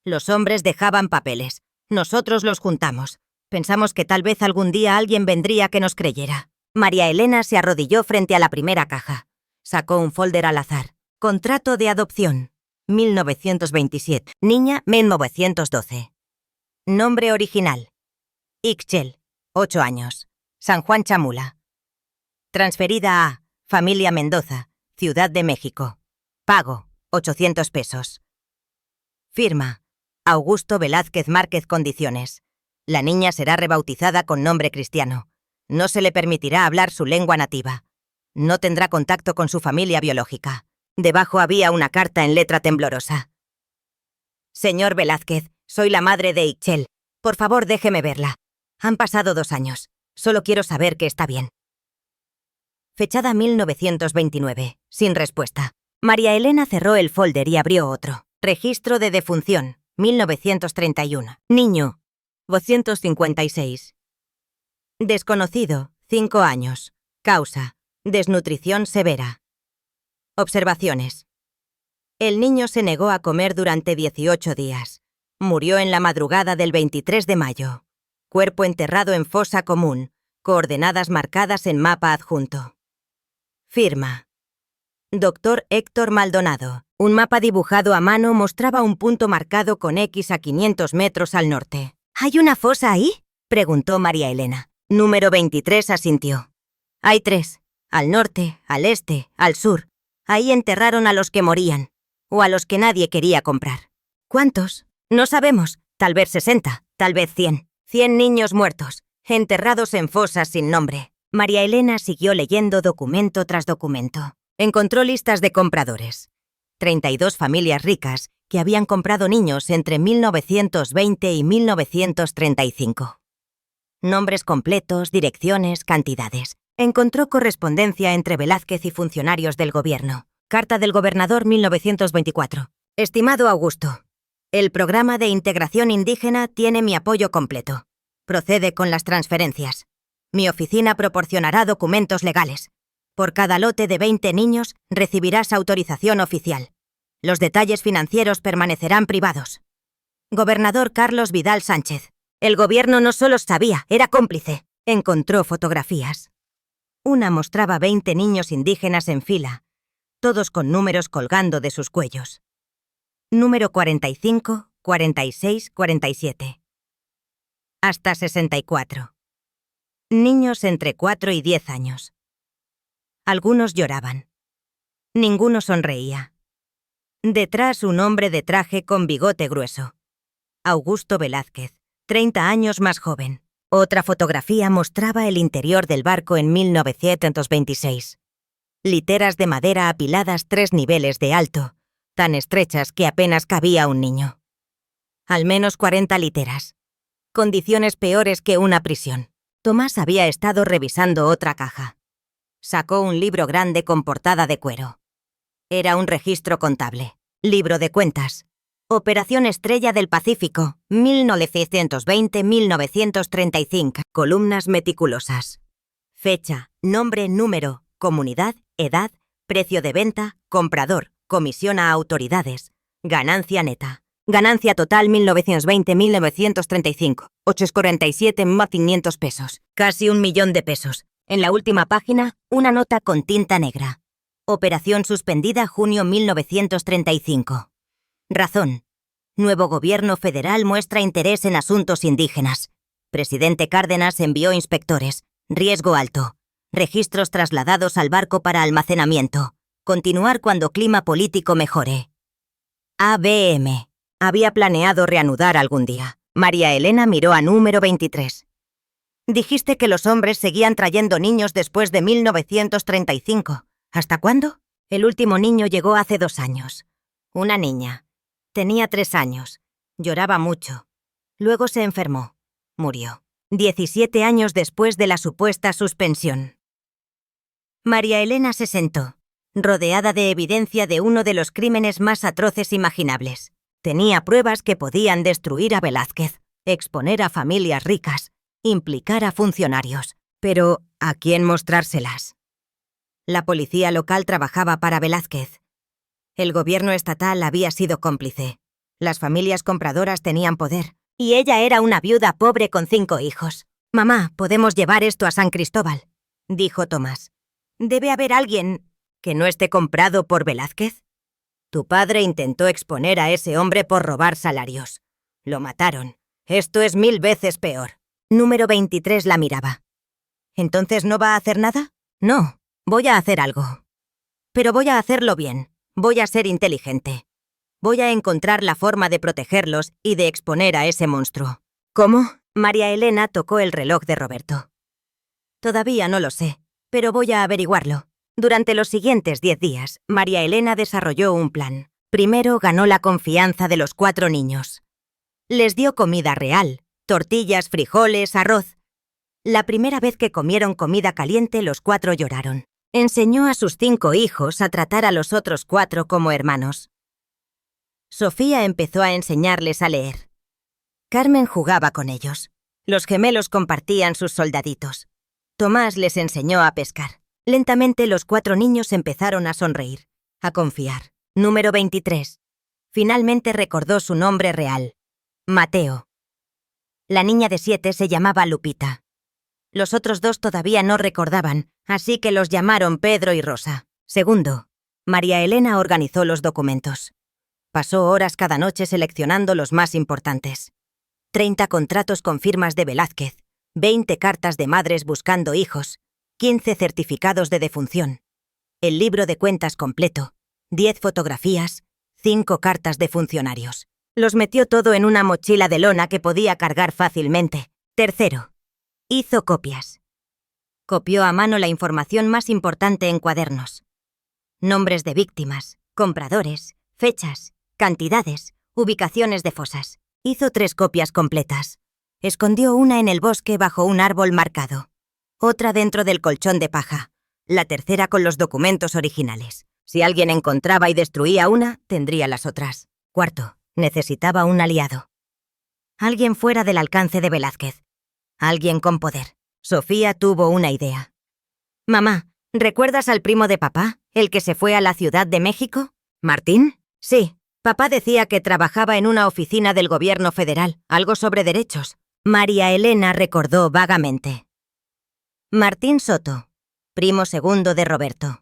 Los hombres dejaban papeles. Nosotros los juntamos. Pensamos que tal vez algún día alguien vendría que nos creyera. María Elena se arrodilló frente a la primera caja. Sacó un folder al azar. Contrato de adopción. 1927. Niña, 1912. Nombre original. Ixchel. 8 años. San Juan Chamula. Transferida a Familia Mendoza, Ciudad de México. Pago, 800 pesos. Firma. Augusto Velázquez Márquez. Condiciones. La niña será rebautizada con nombre cristiano. No se le permitirá hablar su lengua nativa. No tendrá contacto con su familia biológica. Debajo había una carta en letra temblorosa. Señor Velázquez, soy la madre de Ixchel. Por favor, déjeme verla. Han pasado 2 años. Solo quiero saber que está bien. Fechada 1929. Sin respuesta. María Elena cerró el folder y abrió otro. Registro de defunción. 1931. Niño. 256. Desconocido. 5 años. Causa. Desnutrición severa. Observaciones. El niño se negó a comer durante 18 días. Murió en la madrugada del 23 de mayo. Cuerpo enterrado en fosa común. Coordenadas marcadas en mapa adjunto. Firma. Dr. Héctor Maldonado. Un mapa dibujado a mano mostraba un punto marcado con X a 500 metros al norte. ¿Hay una fosa ahí?, preguntó María Elena. Número 23 asintió. Hay 3. Al norte, al este, al sur. Ahí enterraron a los que morían. O a los que nadie quería comprar. ¿Cuántos? No sabemos. Tal vez 60, tal vez 100. 100 niños muertos, enterrados en fosas sin nombre. María Elena siguió leyendo documento tras documento. Encontró listas de compradores. 32 familias ricas que habían comprado niños entre 1920 y 1935. Nombres completos, direcciones, cantidades. Encontró correspondencia entre Velázquez y funcionarios del gobierno. Carta del gobernador 1924. Estimado Augusto, el programa de integración indígena tiene mi apoyo completo. Procede con las transferencias. Mi oficina proporcionará documentos legales. Por cada lote de 20 niños recibirás autorización oficial. Los detalles financieros permanecerán privados. Gobernador Carlos Vidal Sánchez. El gobierno no solo sabía, era cómplice. Encontró fotografías. Una mostraba 20 niños indígenas en fila, todos con números colgando de sus cuellos. Número 45, 46, 47. Hasta 64. Niños entre 4 y 10 años. Algunos lloraban. Ninguno sonreía. Detrás un hombre de traje con bigote grueso. Augusto Velázquez, 30 años más joven. Otra fotografía mostraba el interior del barco en 1926. Literas de madera apiladas 3 niveles de alto, tan estrechas que apenas cabía un niño. Al menos 40 literas. Condiciones peores que una prisión. Tomás había estado revisando otra caja. Sacó un libro grande con portada de cuero. Era un registro contable. Libro de cuentas. Operación Estrella del Pacífico, 1920-1935. Columnas meticulosas. Fecha, nombre, número, comunidad, edad, precio de venta, comprador, comisión a autoridades, ganancia neta. Ganancia total 1920-1935. 847 más 500 pesos. Casi 1 millón de pesos. En la última página, una nota con tinta negra. Operación suspendida junio 1935. Razón. Nuevo gobierno federal muestra interés en asuntos indígenas. Presidente Cárdenas envió inspectores. Riesgo alto. Registros trasladados al barco para almacenamiento. Continuar cuando clima político mejore. ABM. Había planeado reanudar algún día. María Elena miró a número 23. Dijiste que los hombres seguían trayendo niños después de 1935. ¿Hasta cuándo? El último niño llegó hace 2 años. Una niña. Tenía 3 años. Lloraba mucho. Luego se enfermó. Murió. 17 años después de la supuesta suspensión. María Elena se sentó, rodeada de evidencia de uno de los crímenes más atroces imaginables. Tenía pruebas que podían destruir a Velázquez, exponer a familias ricas, implicar a funcionarios. Pero, ¿a quién mostrárselas? La policía local trabajaba para Velázquez. El gobierno estatal había sido cómplice. Las familias compradoras tenían poder. Y ella era una viuda pobre con 5 hijos. «Mamá, podemos llevar esto a San Cristóbal», dijo Tomás. «Debe haber alguien que no esté comprado por Velázquez». Tu padre intentó exponer a ese hombre por robar salarios. Lo mataron. Esto es 1000 veces peor. Número 23 la miraba. ¿Entonces no va a hacer nada? No. Voy a hacer algo. Pero voy a hacerlo bien. Voy a ser inteligente. Voy a encontrar la forma de protegerlos y de exponer a ese monstruo. ¿Cómo? María Elena tocó el reloj de Roberto. Todavía no lo sé, pero voy a averiguarlo. Durante los siguientes 10 días, María Elena desarrolló un plan. Primero ganó la confianza de los 4 niños. Les dio comida real, tortillas, frijoles, arroz. La primera vez que comieron comida caliente, los 4 lloraron. Enseñó a sus 5 hijos a tratar a los otros 4 como hermanos. Sofía empezó a enseñarles a leer. Carmen jugaba con ellos. Los gemelos compartían sus soldaditos. Tomás les enseñó a pescar. Lentamente los 4 niños empezaron a sonreír, a confiar. Número 23. Finalmente recordó su nombre real. Mateo. La niña de 7 se llamaba Lupita. Los otros 2 todavía no recordaban, así que los llamaron Pedro y Rosa. Segundo, María Elena organizó los documentos. Pasó horas cada noche seleccionando los más importantes. 30 contratos con firmas de Velázquez, 20 cartas de madres buscando hijos, 15 certificados de defunción, el libro de cuentas completo, 10 fotografías, 5 cartas de funcionarios. Los metió todo en una mochila de lona que podía cargar fácilmente. Tercero, hizo copias. Copió a mano la información más importante en cuadernos. Nombres de víctimas, compradores, fechas, cantidades, ubicaciones de fosas. Hizo 3 copias completas. Escondió una en el bosque bajo un árbol marcado. Otra dentro del colchón de paja. La tercera con los documentos originales. Si alguien encontraba y destruía una, tendría las otras. Cuarto, necesitaba un aliado. Alguien fuera del alcance de Velázquez. Alguien con poder. Sofía tuvo una idea. «Mamá, ¿recuerdas al primo de papá, el que se fue a la Ciudad de México? ¿Martín?» «Sí. Papá decía que trabajaba en una oficina del gobierno federal, algo sobre derechos». María Elena recordó vagamente. Martín Soto, primo segundo de Roberto.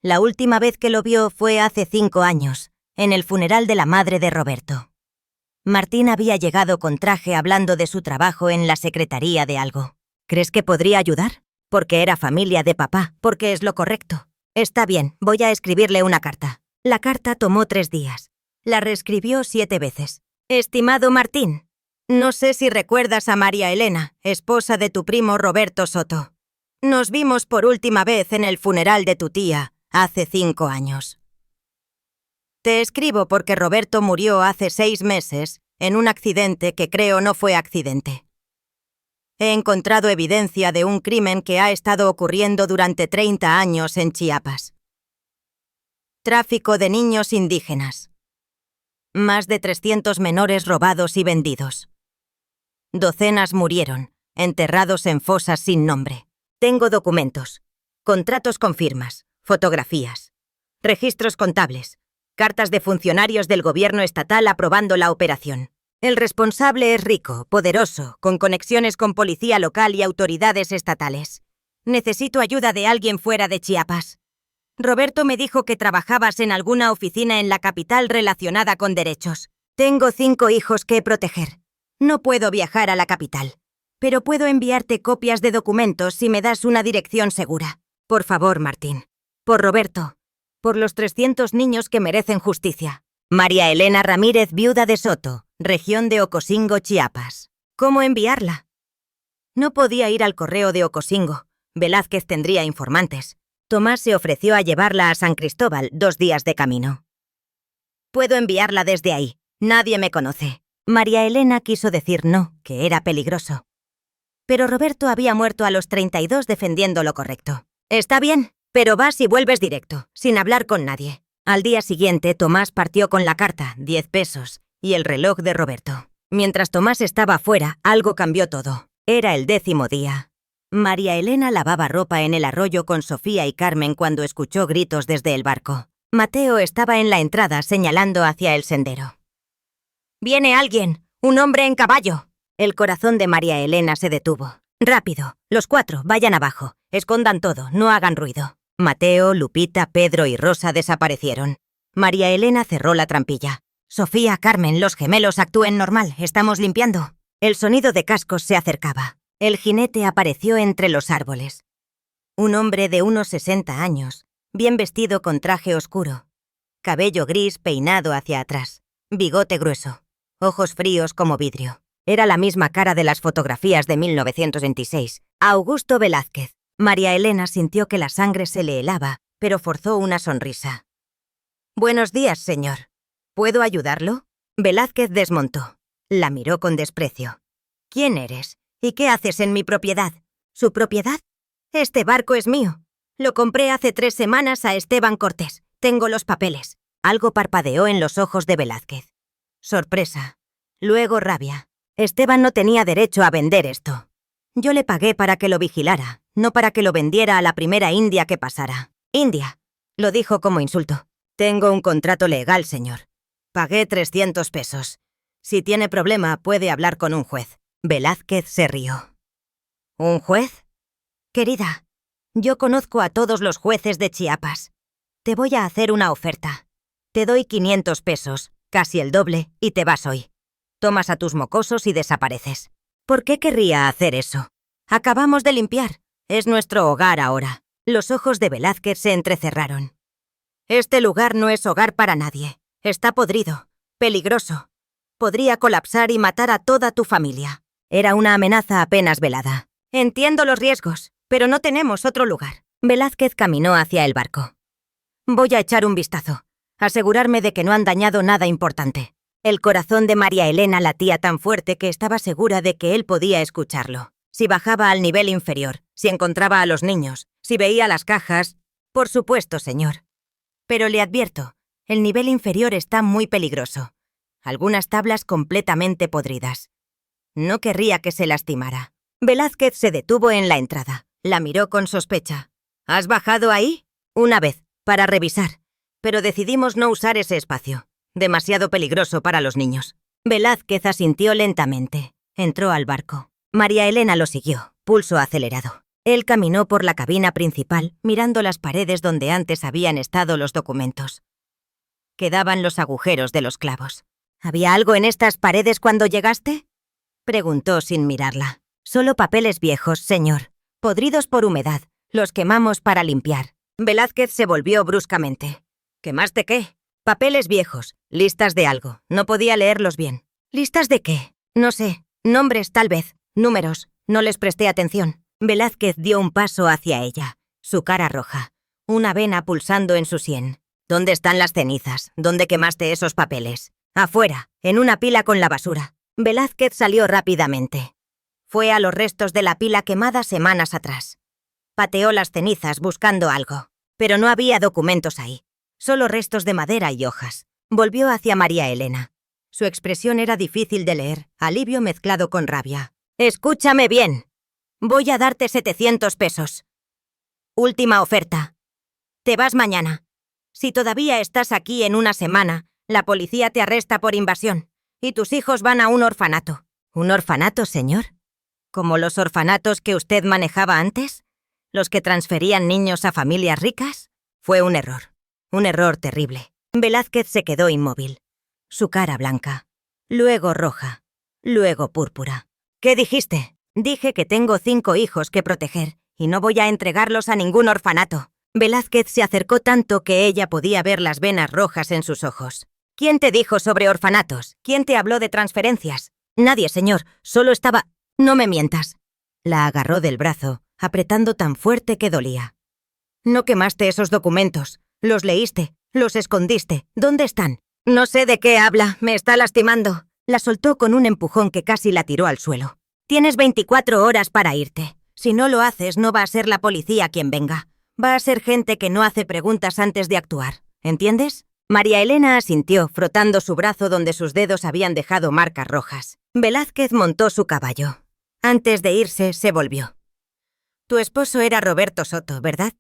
La última vez que lo vio fue hace 5 años, en el funeral de la madre de Roberto. Martín había llegado con traje hablando de su trabajo en la secretaría de algo. ¿Crees que podría ayudar? Porque era familia de papá, porque es lo correcto. Está bien, voy a escribirle una carta. La carta tomó 3 días. La reescribió 7 veces. Estimado Martín, no sé si recuerdas a María Elena, esposa de tu primo Roberto Soto. Nos vimos por última vez en el funeral de tu tía, hace 5 años. Te escribo porque Roberto murió hace 6 meses en un accidente que creo no fue accidente. He encontrado evidencia de un crimen que ha estado ocurriendo durante 30 años en Chiapas. Tráfico de niños indígenas. Más de 300 menores robados y vendidos. Docenas murieron, enterrados en fosas sin nombre. Tengo documentos, contratos con firmas, fotografías, registros contables, cartas de funcionarios del gobierno estatal aprobando la operación. El responsable es rico, poderoso, con conexiones con policía local y autoridades estatales. Necesito ayuda de alguien fuera de Chiapas. Roberto me dijo que trabajabas en alguna oficina en la capital relacionada con derechos. Tengo 5 hijos que proteger. No puedo viajar a la capital, pero puedo enviarte copias de documentos si me das una dirección segura. Por favor, Martín. Por Roberto. Por los 300 niños que merecen justicia. María Elena Ramírez, viuda de Soto, región de Ocosingo, Chiapas. ¿Cómo enviarla? No podía ir al correo de Ocosingo. Velázquez tendría informantes. Tomás se ofreció a llevarla a San Cristóbal, 2 días de camino. Puedo enviarla desde ahí. Nadie me conoce. María Elena quiso decir no, que era peligroso. Pero Roberto había muerto a los 32 defendiendo lo correcto. Está bien, pero vas y vuelves directo, sin hablar con nadie. Al día siguiente, Tomás partió con la carta, 10 pesos, y el reloj de Roberto. Mientras Tomás estaba fuera, algo cambió todo. Era el 10º día. María Elena lavaba ropa en el arroyo con Sofía y Carmen cuando escuchó gritos desde el barco. Mateo estaba en la entrada señalando hacia el sendero. «¡Viene alguien! ¡Un hombre en caballo!». El corazón de María Elena se detuvo. «Rápido, los 4, vayan abajo. Escondan todo, no hagan ruido». Mateo, Lupita, Pedro y Rosa desaparecieron. María Elena cerró la trampilla. «Sofía, Carmen, los gemelos actúen normal, estamos limpiando». El sonido de cascos se acercaba. El jinete apareció entre los árboles. Un hombre de unos 60 años, bien vestido con traje oscuro. Cabello gris peinado hacia atrás. Bigote grueso. Ojos fríos como vidrio. Era la misma cara de las fotografías de 1926. Augusto Velázquez. María Elena sintió que la sangre se le helaba, pero forzó una sonrisa. «Buenos días, señor. ¿Puedo ayudarlo?». Velázquez desmontó. La miró con desprecio. «¿Quién eres? ¿Y qué haces en mi propiedad?». «¿Su propiedad? Este barco es mío. Lo compré hace 3 semanas a Esteban Cortés. Tengo los papeles». Algo parpadeó en los ojos de Velázquez. Sorpresa. Luego rabia. Esteban no tenía derecho a vender esto. Yo le pagué para que lo vigilara, no para que lo vendiera a la primera india que pasara. «India», lo dijo como insulto. «Tengo un contrato legal, señor. Pagué 300 pesos. Si tiene problema, puede hablar con un juez». Velázquez se rió. «¿Un juez?». «Querida, yo conozco a todos los jueces de Chiapas. Te voy a hacer una oferta. Te doy 500 pesos, casi el doble, y te vas hoy. Tomas a tus mocosos y desapareces». «¿Por qué querría hacer eso?». «Acabamos de limpiar. Es nuestro hogar ahora». Los ojos de Velázquez se entrecerraron. «Este lugar no es hogar para nadie. Está podrido, peligroso. Podría colapsar y matar a toda tu familia». Era una amenaza apenas velada. «Entiendo los riesgos. Pero no tenemos otro lugar. Velázquez caminó hacia el barco. Voy a echar un vistazo, asegurarme de que no han dañado nada importante. El corazón de María Elena latía tan fuerte que estaba segura de que él podía escucharlo. Si bajaba al nivel inferior, si encontraba a los niños, si veía las cajas... Por supuesto, señor. Pero le advierto, el nivel inferior está muy peligroso. Algunas tablas completamente podridas. No querría que se lastimara. Velázquez se detuvo en la entrada. La miró con sospecha. ¿Has bajado ahí? Una vez, para revisar. Pero decidimos no usar ese espacio. Demasiado peligroso para los niños. Velázquez asintió lentamente. Entró al barco. María Elena lo siguió, pulso acelerado. Él caminó por la cabina principal, mirando las paredes donde antes habían estado los documentos. Quedaban los agujeros de los clavos. ¿Había algo en estas paredes cuando llegaste? Preguntó sin mirarla. Solo papeles viejos, señor. Podridos por humedad. Los quemamos para limpiar. Velázquez se volvió bruscamente. ¿Quemaste qué? Papeles viejos. Listas de algo. No podía leerlos bien. ¿Listas de qué? No sé. Nombres, tal vez. Números. No les presté atención. Velázquez dio un paso hacia ella. Su cara roja. Una vena pulsando en su sien. ¿Dónde están las cenizas? ¿Dónde quemaste esos papeles? Afuera, en una pila con la basura. Velázquez salió rápidamente. Fue a los restos de la pila quemada semanas atrás. Pateó las cenizas buscando algo, pero no había documentos ahí. Solo restos de madera y hojas. Volvió hacia María Elena. Su expresión era difícil de leer, alivio mezclado con rabia. «Escúchame bien. Voy a darte 700 pesos. Última oferta. Te vas mañana. Si todavía estás aquí en una semana, la policía te arresta por invasión y tus hijos van a un orfanato». ¿Un orfanato, señor? ¿Como los orfanatos que usted manejaba antes? ¿Los que transferían niños a familias ricas? Fue un error terrible. Velázquez se quedó inmóvil. Su cara blanca, luego roja, luego púrpura. ¿Qué dijiste? Dije que tengo 5 hijos que proteger y no voy a entregarlos a ningún orfanato. Velázquez se acercó tanto que ella podía ver las venas rojas en sus ojos. ¿Quién te dijo sobre orfanatos? ¿Quién te habló de transferencias? Nadie, señor. Solo estaba... No me mientas. La agarró del brazo, apretando tan fuerte que dolía. No quemaste esos documentos. Los leíste. Los escondiste. ¿Dónde están? No sé de qué habla. Me está lastimando. La soltó con un empujón que casi la tiró al suelo. Tienes 24 horas para irte. Si no lo haces, no va a ser la policía quien venga. Va a ser gente que no hace preguntas antes de actuar. ¿Entiendes? María Elena asintió, frotando su brazo donde sus dedos habían dejado marcas rojas. Velázquez montó su caballo. Antes de irse, se volvió. Tu esposo era Roberto Soto, ¿verdad?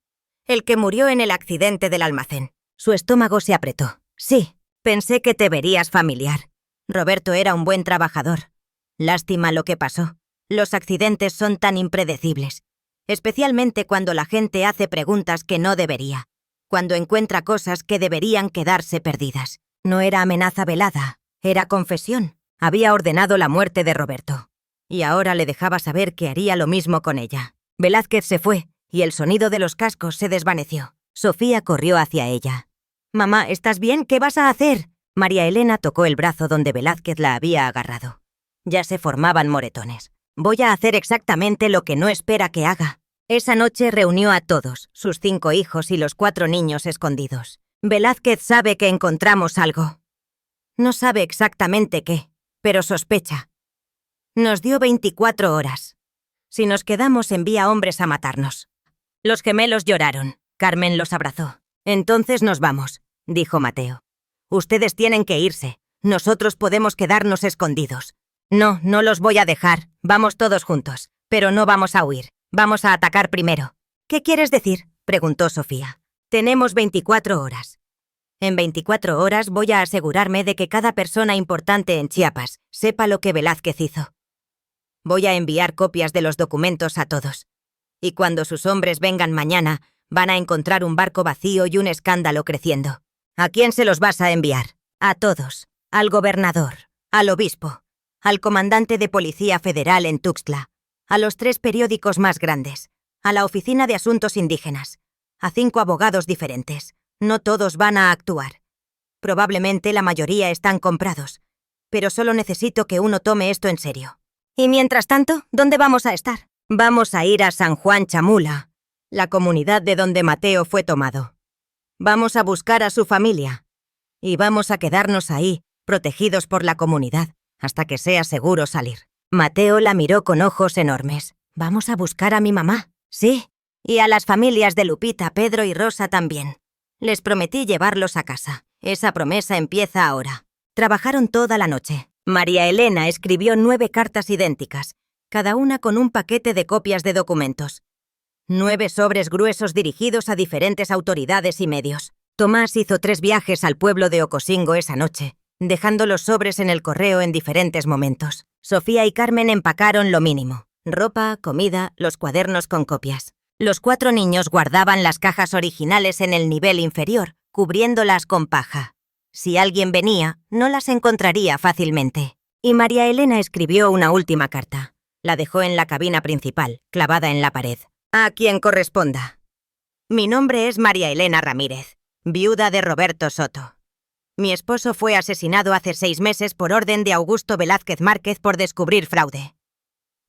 El que murió en el accidente del almacén. Su estómago se apretó. Sí, pensé que te verías familiar. Roberto era un buen trabajador. Lástima lo que pasó. Los accidentes son tan impredecibles, especialmente cuando la gente hace preguntas que no debería, cuando encuentra cosas que deberían quedarse perdidas. No era amenaza velada, era confesión. Había ordenado la muerte de Roberto. Y ahora le dejaba saber que haría lo mismo con ella. Velázquez se fue, y el sonido de los cascos se desvaneció. Sofía corrió hacia ella. «Mamá, ¿estás bien? ¿Qué vas a hacer?» María Elena tocó el brazo donde Velázquez la había agarrado. Ya se formaban moretones. «Voy a hacer exactamente lo que no espera que haga». Esa noche reunió a todos, sus 5 hijos y los 4 niños escondidos. Velázquez sabe que encontramos algo. No sabe exactamente qué, pero sospecha. Nos dio 24 horas. Si nos quedamos, envía hombres a matarnos. Los gemelos lloraron. Carmen los abrazó. «Entonces nos vamos», dijo Mateo. «Ustedes tienen que irse. Nosotros podemos quedarnos escondidos». «No, no los voy a dejar. Vamos todos juntos. Pero no vamos a huir. Vamos a atacar primero». «¿Qué quieres decir?», preguntó Sofía. «Tenemos 24 horas. En 24 horas voy a asegurarme de que cada persona importante en Chiapas sepa lo que Velázquez hizo. Voy a enviar copias de los documentos a todos. Y cuando sus hombres vengan mañana, van a encontrar un barco vacío y un escándalo creciendo. ¿A quién se los vas a enviar?» «A todos. Al gobernador, al obispo, al comandante de Policía Federal en Tuxtla, a los 3 periódicos más grandes, a la Oficina de Asuntos Indígenas, a 5 abogados diferentes. No todos van a actuar. Probablemente la mayoría están comprados, pero solo necesito que uno tome esto en serio». «Y mientras tanto, ¿dónde vamos a estar?». Vamos a ir a San Juan Chamula, la comunidad de donde Mateo fue tomado. Vamos a buscar a su familia. Y vamos a quedarnos ahí, protegidos por la comunidad, hasta que sea seguro salir. Mateo la miró con ojos enormes. ¿Vamos a buscar a mi mamá? Sí. Y a las familias de Lupita, Pedro y Rosa también. Les prometí llevarlos a casa. Esa promesa empieza ahora. Trabajaron toda la noche. María Elena escribió 9 cartas idénticas, cada una con un paquete de copias de documentos. 9 sobres gruesos dirigidos a diferentes autoridades y medios. Tomás hizo 3 viajes al pueblo de Ocosingo esa noche, dejando los sobres en el correo en diferentes momentos. Sofía y Carmen empacaron lo mínimo: ropa, comida, los cuadernos con copias. Los 4 niños guardaban las cajas originales en el nivel inferior, cubriéndolas con paja. Si alguien venía, no las encontraría fácilmente. Y María Elena escribió una última carta. La dejó en la cabina principal, clavada en la pared. A quien corresponda. Mi nombre es María Elena Ramírez, viuda de Roberto Soto. Mi esposo fue asesinado hace 6 meses por orden de Augusto Velázquez Márquez por descubrir fraude.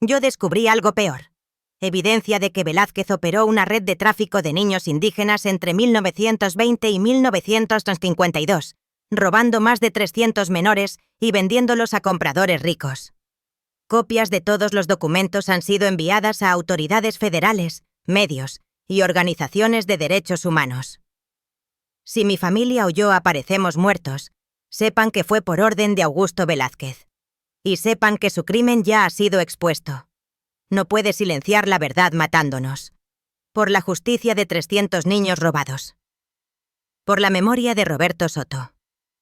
Yo descubrí algo peor. Evidencia de que Velázquez operó una red de tráfico de niños indígenas entre 1920 y 1952, robando más de 300 menores y vendiéndolos a compradores ricos. Copias de todos los documentos han sido enviadas a autoridades federales, medios y organizaciones de derechos humanos. Si mi familia o yo aparecemos muertos, sepan que fue por orden de Augusto Velázquez. Y sepan que su crimen ya ha sido expuesto. No puede silenciar la verdad matándonos. Por la justicia de 300 niños robados. Por la memoria de Roberto Soto.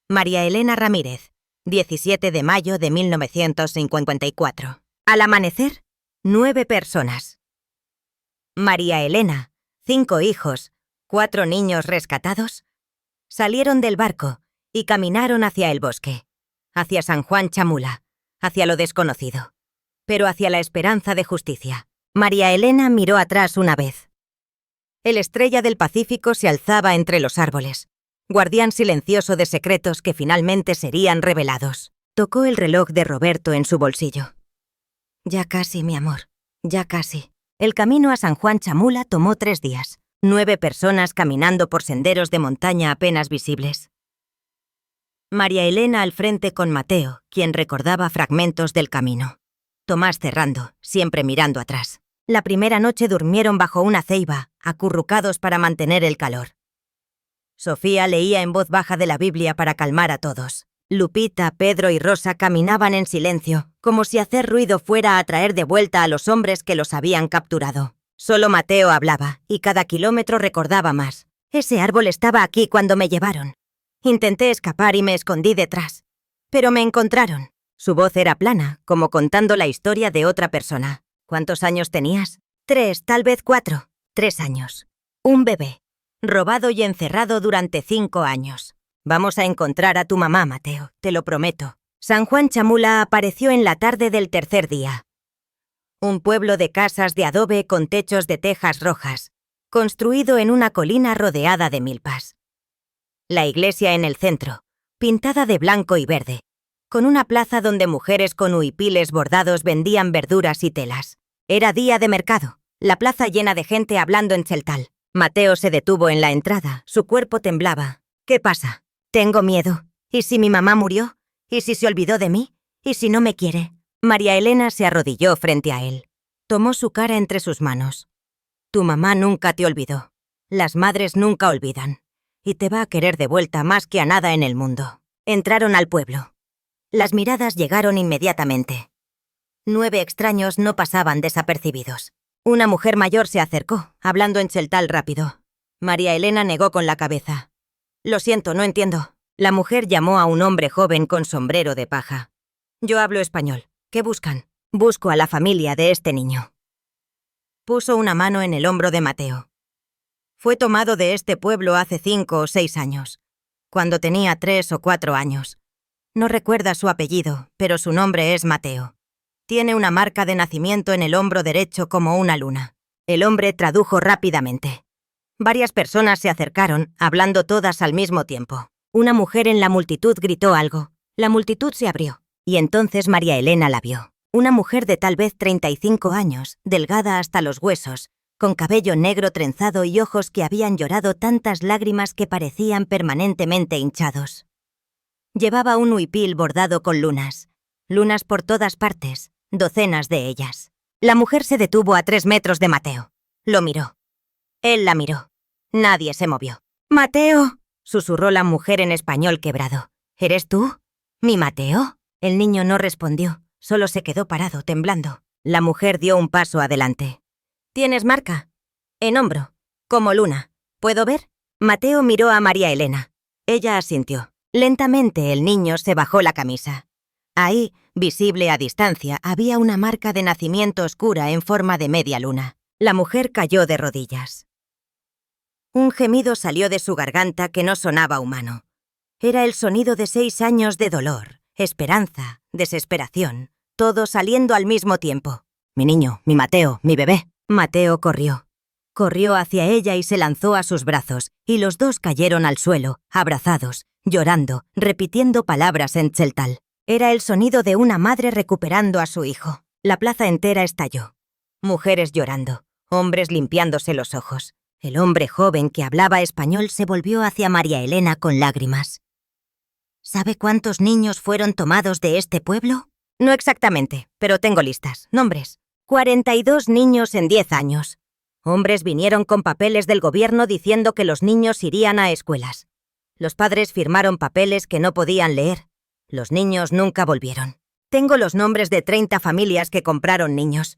María Elena Ramírez, 17 de mayo de 1954. Al amanecer, 9 personas. María Elena, 5 hijos, 4 niños rescatados, salieron del barco y caminaron hacia el bosque, hacia San Juan Chamula, hacia lo desconocido, pero hacia la esperanza de justicia. María Elena miró atrás una vez. El Estrella del Pacífico se alzaba entre los árboles, guardián silencioso de secretos que finalmente serían revelados. Tocó el reloj de Roberto en su bolsillo. Ya casi, mi amor, ya casi. El camino a San Juan Chamula tomó 3 días. 9 personas caminando por senderos de montaña apenas visibles. María Elena al frente con Mateo, quien recordaba fragmentos del camino. Tomás cerrando, siempre mirando atrás. La primera noche durmieron bajo una ceiba, acurrucados para mantener el calor. Sofía leía en voz baja de la Biblia para calmar a todos. Lupita, Pedro y Rosa caminaban en silencio, como si hacer ruido fuera a traer de vuelta a los hombres que los habían capturado. Solo Mateo hablaba, y cada kilómetro recordaba más. Ese árbol estaba aquí cuando me llevaron. Intenté escapar y me escondí detrás. Pero me encontraron. Su voz era plana, como contando la historia de otra persona. ¿Cuántos años tenías? 3, tal vez 4. 3 años. Un bebé. Robado y encerrado durante 5 años. Vamos a encontrar a tu mamá, Mateo, te lo prometo. San Juan Chamula apareció en la tarde del tercer día. Un pueblo de casas de adobe con techos de tejas rojas, construido en una colina rodeada de milpas. La iglesia en el centro, pintada de blanco y verde, con una plaza donde mujeres con huipiles bordados vendían verduras y telas. Era día de mercado, la plaza llena de gente hablando en celtal. Mateo se detuvo en la entrada, su cuerpo temblaba. ¿Qué pasa? Tengo miedo. ¿Y si mi mamá murió? ¿Y si se olvidó de mí? ¿Y si no me quiere? María Elena se arrodilló frente a él. Tomó su cara entre sus manos. Tu mamá nunca te olvidó. Las madres nunca olvidan. Y te va a querer de vuelta más que a nada en el mundo. Entraron al pueblo. Las miradas llegaron inmediatamente. 9 extraños no pasaban desapercibidos. Una mujer mayor se acercó, hablando en celtal rápido. María Elena negó con la cabeza. Lo siento, no entiendo. La mujer llamó a un hombre joven con sombrero de paja. Yo hablo español. ¿Qué buscan? Busco a la familia de este niño. Puso una mano en el hombro de Mateo. Fue tomado de este pueblo hace 5 o 6 años, cuando tenía 3 o 4 años. No recuerda su apellido, pero su nombre es Mateo. Tiene una marca de nacimiento en el hombro derecho como una luna. El hombre tradujo rápidamente. Varias personas se acercaron, hablando todas al mismo tiempo. Una mujer en la multitud gritó algo. La multitud se abrió, y entonces María Elena la vio. Una mujer de tal vez 35 años, delgada hasta los huesos, con cabello negro trenzado y ojos que habían llorado tantas lágrimas que parecían permanentemente hinchados. Llevaba un huipil bordado con lunas por todas partes, docenas de ellas. La mujer se detuvo a 3 metros de Mateo. Lo miró. Él la miró. Nadie se movió. «Mateo», susurró la mujer en español quebrado. «¿Eres tú? ¿Mi Mateo?» El niño no respondió, solo se quedó parado, temblando. La mujer dio un paso adelante. «¿Tienes marca?» «En hombro, como luna. ¿Puedo ver?» Mateo miró a María Elena. Ella asintió. Lentamente el niño se bajó la camisa. Ahí, visible a distancia, había una marca de nacimiento oscura en forma de media luna. La mujer cayó de rodillas. Un gemido salió de su garganta que no sonaba humano. Era el sonido de 6 años de dolor, esperanza, desesperación, todo saliendo al mismo tiempo. «Mi niño, mi Mateo, mi bebé». Mateo corrió. Corrió hacia ella y se lanzó a sus brazos, y los dos cayeron al suelo, abrazados, llorando, repitiendo palabras en tzeltal. Era el sonido de una madre recuperando a su hijo. La plaza entera estalló. Mujeres llorando, hombres limpiándose los ojos. El hombre joven que hablaba español se volvió hacia María Elena con lágrimas. ¿Sabe cuántos niños fueron tomados de este pueblo? No exactamente, pero tengo listas, nombres. 42 niños en 10 años. Hombres vinieron con papeles del gobierno diciendo que los niños irían a escuelas. Los padres firmaron papeles que no podían leer. Los niños nunca volvieron. Tengo los nombres de 30 familias que compraron niños.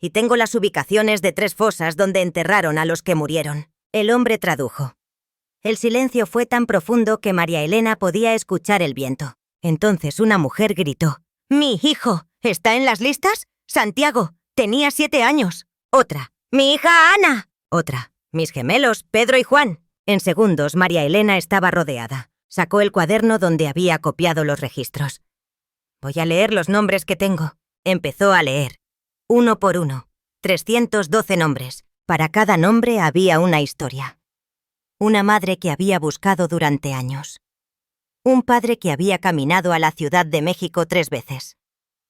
Y tengo las ubicaciones de 3 fosas donde enterraron a los que murieron. El hombre tradujo. El silencio fue tan profundo que María Elena podía escuchar el viento. Entonces una mujer gritó. «¡Mi hijo! ¿Está en las listas? Santiago, tenía 7 años». Otra. «¡Mi hija Ana!». Otra. «Mis gemelos, Pedro y Juan». En segundos, María Elena estaba rodeada. Sacó el cuaderno donde había copiado los registros. «Voy a leer los nombres que tengo». Empezó a leer. Uno por uno. 312 nombres. Para cada nombre había una historia. Una madre que había buscado durante años. Un padre que había caminado a la Ciudad de México 3 veces.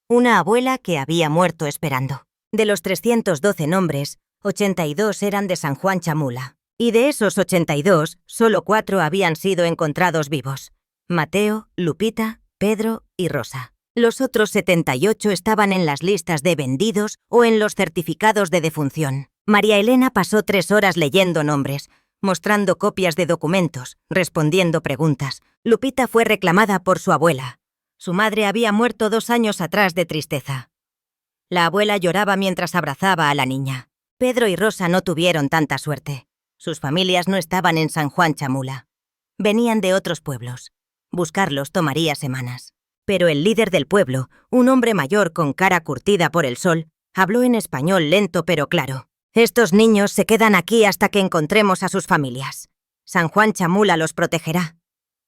Una abuela que había muerto esperando. De los 312 nombres, 82 eran de San Juan Chamula. Y de esos 82, solo 4 habían sido encontrados vivos. Mateo, Lupita, Pedro y Rosa. Los otros 78 estaban en las listas de vendidos o en los certificados de defunción. María Elena pasó 3 horas leyendo nombres, mostrando copias de documentos, respondiendo preguntas. Lupita fue reclamada por su abuela. Su madre había muerto 2 años atrás de tristeza. La abuela lloraba mientras abrazaba a la niña. Pedro y Rosa no tuvieron tanta suerte. Sus familias no estaban en San Juan Chamula. Venían de otros pueblos. Buscarlos tomaría semanas. Pero el líder del pueblo, un hombre mayor con cara curtida por el sol, habló en español lento pero claro. «Estos niños se quedan aquí hasta que encontremos a sus familias. San Juan Chamula los protegerá.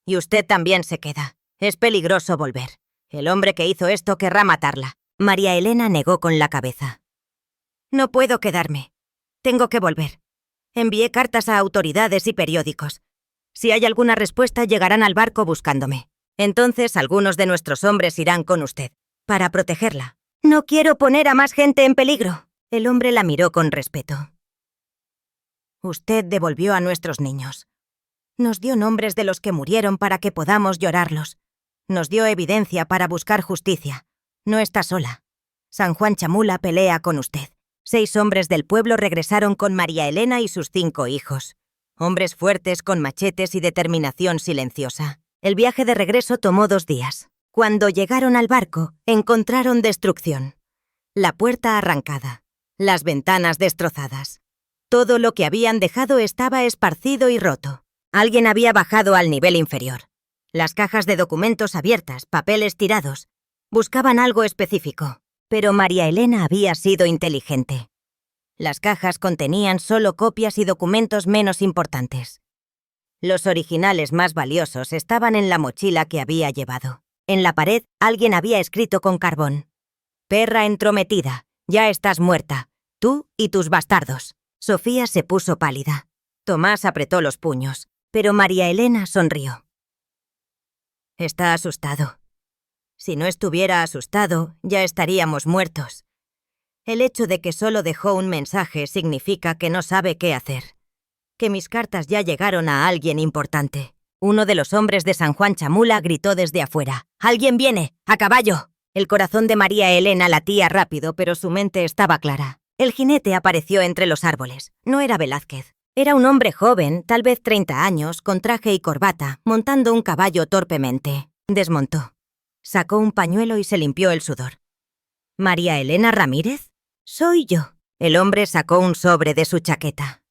Y usted también se queda. Es peligroso volver. El hombre que hizo esto querrá matarla». María Elena negó con la cabeza. «No puedo quedarme. Tengo que volver. Envié cartas a autoridades y periódicos. Si hay alguna respuesta, llegarán al barco buscándome. Entonces algunos de nuestros hombres irán con usted, para protegerla». «No quiero poner a más gente en peligro». El hombre la miró con respeto. «Usted devolvió a nuestros niños. Nos dio nombres de los que murieron para que podamos llorarlos. Nos dio evidencia para buscar justicia. No está sola. San Juan Chamula pelea con usted». 6 hombres del pueblo regresaron con María Elena y sus 5 hijos. Hombres fuertes con machetes y determinación silenciosa. El viaje de regreso tomó 2 días. Cuando llegaron al barco, encontraron destrucción. La puerta arrancada. Las ventanas destrozadas. Todo lo que habían dejado estaba esparcido y roto. Alguien había bajado al nivel inferior. Las cajas de documentos abiertas, papeles tirados. Buscaban algo específico. Pero María Elena había sido inteligente. Las cajas contenían solo copias y documentos menos importantes. Los originales más valiosos estaban en la mochila que había llevado. En la pared, alguien había escrito con carbón: «Perra entrometida, ya estás muerta, tú y tus bastardos». Sofía se puso pálida. Tomás apretó los puños, pero María Elena sonrió. «Está asustado. Si no estuviera asustado, ya estaríamos muertos. El hecho de que solo dejó un mensaje significa que no sabe qué hacer. Que mis cartas ya llegaron a alguien importante. Uno de los hombres de San Juan Chamula gritó desde afuera: «¡Alguien viene! ¡A caballo!». El corazón de María Elena latía rápido, pero su mente estaba clara. El jinete apareció entre los árboles. No era Velázquez. Era un hombre joven, tal vez 30 años, con traje y corbata, montando un caballo torpemente. Desmontó. Sacó un pañuelo y se limpió el sudor. «¿María Elena Ramírez? Soy yo». El hombre sacó un sobre de su chaqueta.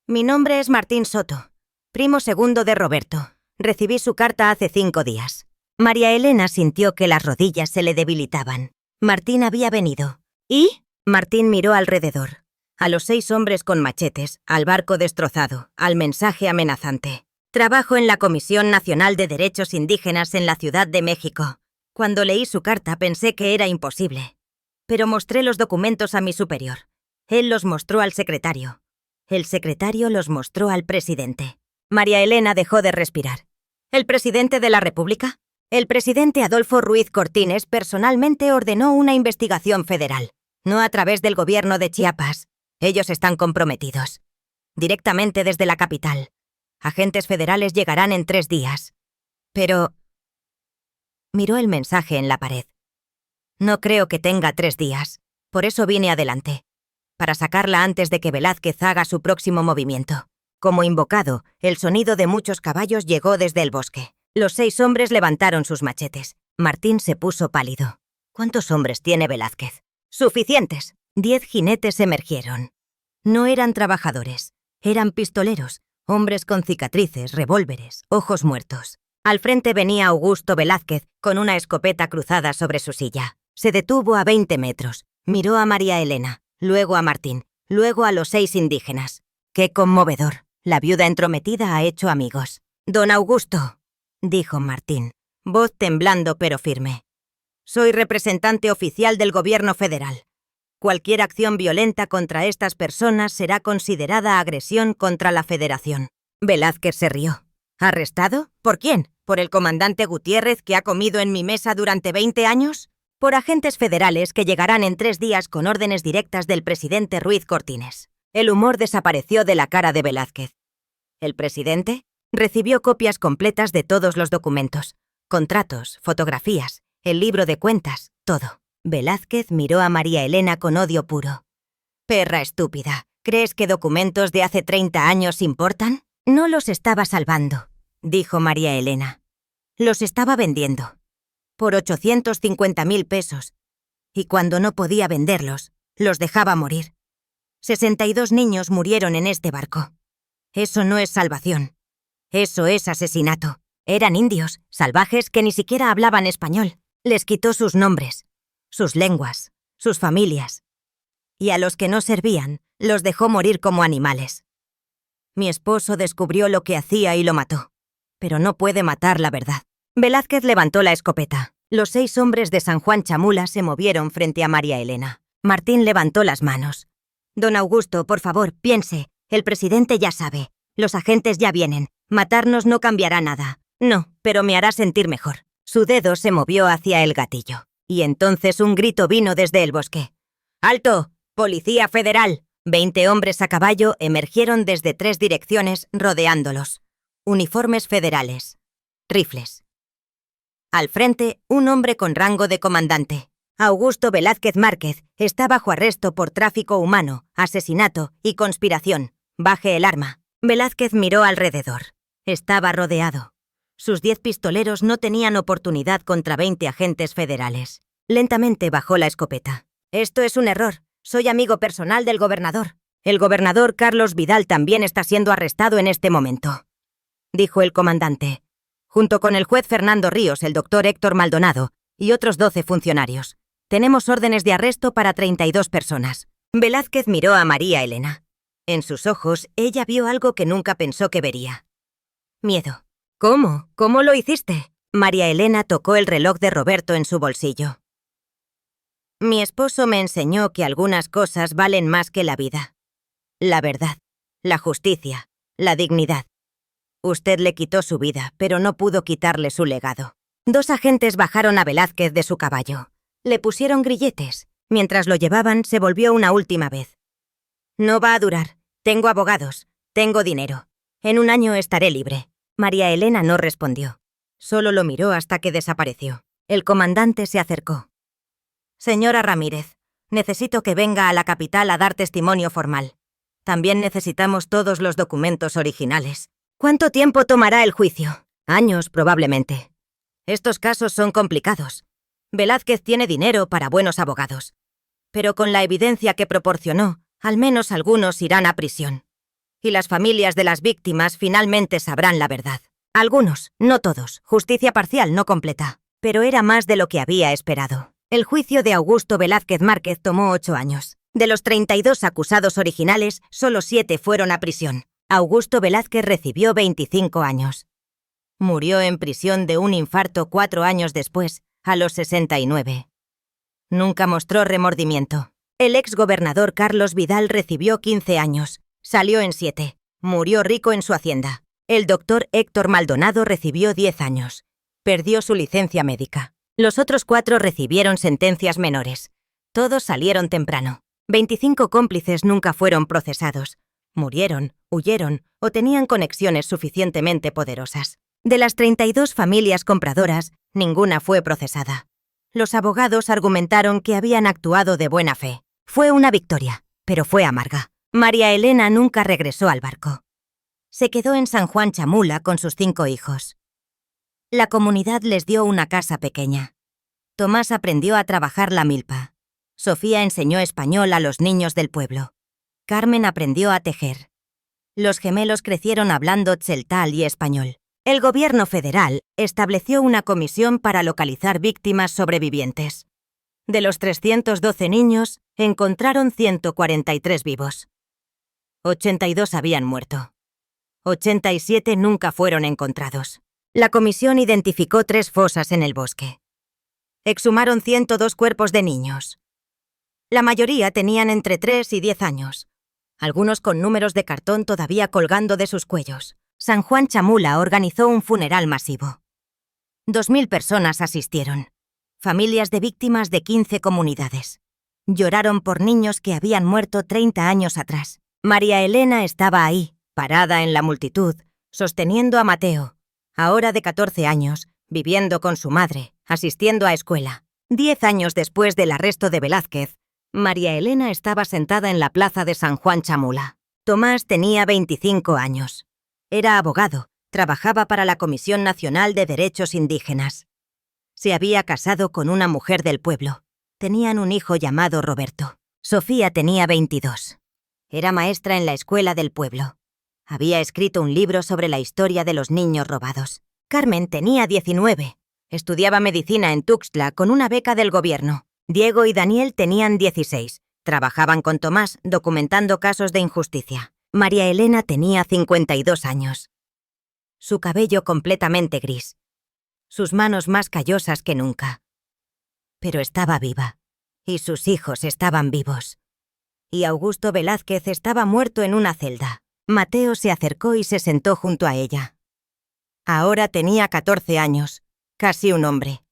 «Mi nombre es Martín Soto, primo segundo de Roberto. Recibí su carta hace 5 días». María Elena sintió que las rodillas se le debilitaban. Martín había venido. ¿Y? Martín miró alrededor. A los 6 hombres con machetes, al barco destrozado, al mensaje amenazante. «Trabajo en la Comisión Nacional de Derechos Indígenas en la Ciudad de México». Cuando leí su carta pensé que era imposible. Pero mostré los documentos a mi superior. Él los mostró al secretario. El secretario los mostró al presidente. María Elena dejó de respirar. ¿El presidente de la República? El presidente Adolfo Ruiz Cortines personalmente ordenó una investigación federal, no a través del gobierno de Chiapas. Ellos están comprometidos. Directamente desde la capital. Agentes federales llegarán en 3 días. Pero... Miró el mensaje en la pared. No creo que tenga 3 días. Por eso vine adelante. Para sacarla antes de que Velázquez haga su próximo movimiento. Como invocado, el sonido de muchos caballos llegó desde el bosque. Los 6 hombres levantaron sus machetes. Martín se puso pálido. ¿Cuántos hombres tiene Velázquez? ¡Suficientes! 10 jinetes emergieron. No eran trabajadores, eran pistoleros, hombres con cicatrices, revólveres, ojos muertos. Al frente venía Augusto Velázquez con una escopeta cruzada sobre su silla. Se detuvo a 20 metros. Miró a María Elena, luego a Martín, luego a los 6 indígenas. ¡Qué conmovedor! La viuda entrometida ha hecho amigos. «Don Augusto», dijo Martín, voz temblando pero firme. «Soy representante oficial del gobierno federal. Cualquier acción violenta contra estas personas será considerada agresión contra la Federación». Velázquez se rió. ¿Arrestado? ¿Por quién? ¿Por el comandante Gutiérrez que ha comido en mi mesa durante 20 años? Por agentes federales que llegarán en 3 días con órdenes directas del presidente Ruiz Cortines. El humor desapareció de la cara de Velázquez. ¿El presidente? Recibió copias completas de todos los documentos. Contratos, fotografías, el libro de cuentas, todo. Velázquez miró a María Elena con odio puro. «Perra estúpida, ¿crees que documentos de hace 30 años importan?» «No los estaba salvando», dijo María Elena. «Los estaba vendiendo. Por 850.000 pesos. Y cuando no podía venderlos, los dejaba morir. 62 niños murieron en este barco. Eso no es salvación. Eso es asesinato. Eran indios, salvajes que ni siquiera hablaban español. Les quitó sus nombres, sus lenguas, sus familias. Y a los que no servían, los dejó morir como animales. Mi esposo descubrió lo que hacía y lo mató. Pero no puede matar la verdad». Velázquez levantó la escopeta. Los 6 hombres de San Juan Chamula se movieron frente a María Elena. Martín levantó las manos. «Don Augusto, por favor, piense. El presidente ya sabe. Los agentes ya vienen. Matarnos no cambiará nada. No, pero me hará sentir mejor». Su dedo se movió hacia el gatillo. Y entonces un grito vino desde el bosque. «¡Alto! ¡Policía Federal!». 20 hombres a caballo emergieron desde 3 direcciones rodeándolos. Uniformes federales. Rifles. Al frente, un hombre con rango de comandante. Augusto Velázquez Márquez está bajo arresto por tráfico humano, asesinato y conspiración. Baje el arma. Velázquez miró alrededor. Estaba rodeado. Sus 10 pistoleros no tenían oportunidad contra 20 agentes federales. Lentamente bajó la escopeta. «Esto es un error. Soy amigo personal del gobernador. El gobernador Carlos Vidal también está siendo arrestado en este momento», dijo el comandante, junto con el juez Fernando Ríos, el doctor Héctor Maldonado y otros 12 funcionarios. Tenemos órdenes de arresto para 32 personas. Velázquez miró a María Elena. En sus ojos, ella vio algo que nunca pensó que vería. Miedo. «¿Cómo? ¿Cómo lo hiciste?» María Elena tocó el reloj de Roberto en su bolsillo. «Mi esposo me enseñó que algunas cosas valen más que la vida. La verdad, la justicia, la dignidad. Usted le quitó su vida, pero no pudo quitarle su legado. 2 agentes bajaron a Velázquez de su caballo. Le pusieron grilletes. Mientras lo llevaban, se volvió una última vez. «No va a durar. Tengo abogados. Tengo dinero. En 1 año estaré libre». María Elena no respondió. Solo lo miró hasta que desapareció. El comandante se acercó. «Señora Ramírez, necesito que venga a la capital a dar testimonio formal. También necesitamos todos los documentos originales». «¿Cuánto tiempo tomará el juicio?» «Años, probablemente. Estos casos son complicados. Velázquez tiene dinero para buenos abogados. Pero con la evidencia que proporcionó, al menos algunos irán a prisión. Y las familias de las víctimas finalmente sabrán la verdad. Algunos, no todos, justicia parcial, no completa. Pero era más de lo que había esperado. El juicio de Augusto Velázquez Márquez tomó 8 años. De los 32 acusados originales, solo 7 fueron a prisión. Augusto Velázquez recibió 25 años. Murió en prisión de un infarto 4 años después, a los 69. Nunca mostró remordimiento. El exgobernador Carlos Vidal recibió 15 años. Salió en 7. Murió rico en su hacienda. El doctor Héctor Maldonado recibió 10 años. Perdió su licencia médica. Los otros 4 recibieron sentencias menores. Todos salieron temprano. 25 cómplices nunca fueron procesados. Murieron, huyeron o tenían conexiones suficientemente poderosas. De las 32 familias compradoras, ninguna fue procesada. Los abogados argumentaron que habían actuado de buena fe. Fue una victoria, pero fue amarga. María Elena nunca regresó al barco. Se quedó en San Juan Chamula con sus 5 hijos. La comunidad les dio una casa pequeña. Tomás aprendió a trabajar la milpa. Sofía enseñó español a los niños del pueblo. Carmen aprendió a tejer. Los gemelos crecieron hablando tzeltal y español. El gobierno federal estableció una comisión para localizar víctimas sobrevivientes. De los 312 niños, encontraron 143 vivos. 82 habían muerto. 87 nunca fueron encontrados. La comisión identificó 3 fosas en el bosque. Exhumaron 102 cuerpos de niños. La mayoría tenían entre 3 y 10 años. Algunos con números de cartón todavía colgando de sus cuellos. San Juan Chamula organizó un funeral masivo. 2.000 personas asistieron. Familias de víctimas de 15 comunidades. Lloraron por niños que habían muerto 30 años atrás. María Elena estaba ahí, parada en la multitud, sosteniendo a Mateo, ahora de 14 años, viviendo con su madre, asistiendo a escuela. 10 años después del arresto de Velázquez, María Elena estaba sentada en la plaza de San Juan Chamula. Tomás tenía 25 años. Era abogado, trabajaba para la Comisión Nacional de Derechos Indígenas. Se había casado con una mujer del pueblo. Tenían un hijo llamado Roberto. Sofía tenía 22. Era maestra en la escuela del pueblo. Había escrito un libro sobre la historia de los niños robados. Carmen tenía 19. Estudiaba medicina en Tuxtla con una beca del gobierno. Diego y Daniel tenían 16. Trabajaban con Tomás documentando casos de injusticia. María Elena tenía 52 años. Su cabello completamente gris. Sus manos más callosas que nunca. Pero estaba viva. Y sus hijos estaban vivos. Y Augusto Velázquez estaba muerto en una celda. Mateo se acercó y se sentó junto a ella. Ahora tenía 14 años, casi un hombre.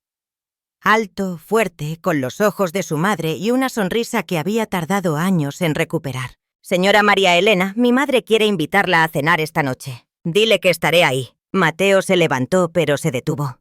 Alto, fuerte, con los ojos de su madre y una sonrisa que había tardado años en recuperar. «Señora María Elena, mi madre quiere invitarla a cenar esta noche. Dile que estaré ahí». Mateo se levantó, pero se detuvo.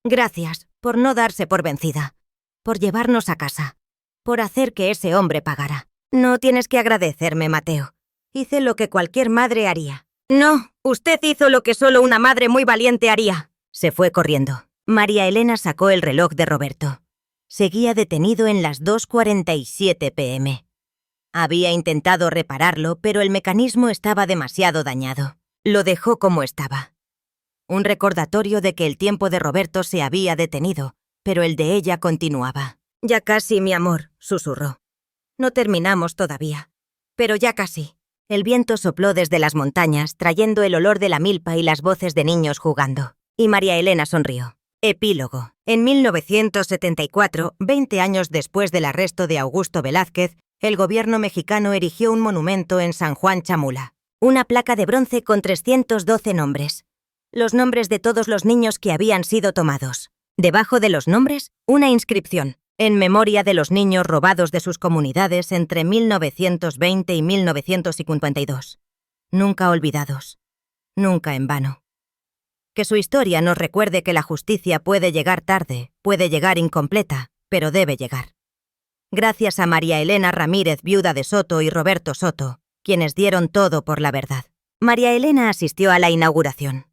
«Gracias, por no darse por vencida. Por llevarnos a casa. Por hacer que ese hombre pagara. No tienes que agradecerme, Mateo. Hice lo que cualquier madre haría». «No, usted hizo lo que solo una madre muy valiente haría». Se fue corriendo. María Elena sacó el reloj de Roberto. Seguía detenido en las 2:47 p.m. Había intentado repararlo, pero el mecanismo estaba demasiado dañado. Lo dejó como estaba. Un recordatorio de que el tiempo de Roberto se había detenido, pero el de ella continuaba. «Ya casi, mi amor», susurró. «No terminamos todavía, pero ya casi». El viento sopló desde las montañas, trayendo el olor de la milpa y las voces de niños jugando. Y María Elena sonrió. Epílogo. En 1974, 20 años después del arresto de Augusto Velázquez, el gobierno mexicano erigió un monumento en San Juan Chamula. Una placa de bronce con 312 nombres. Los nombres de todos los niños que habían sido tomados. Debajo de los nombres, una inscripción, en memoria de los niños robados de sus comunidades entre 1920 y 1952. Nunca olvidados. Nunca en vano. Que su historia nos recuerde que la justicia puede llegar tarde, puede llegar incompleta, pero debe llegar. Gracias a María Elena Ramírez, viuda de Soto, y Roberto Soto, quienes dieron todo por la verdad. María Elena asistió a la inauguración.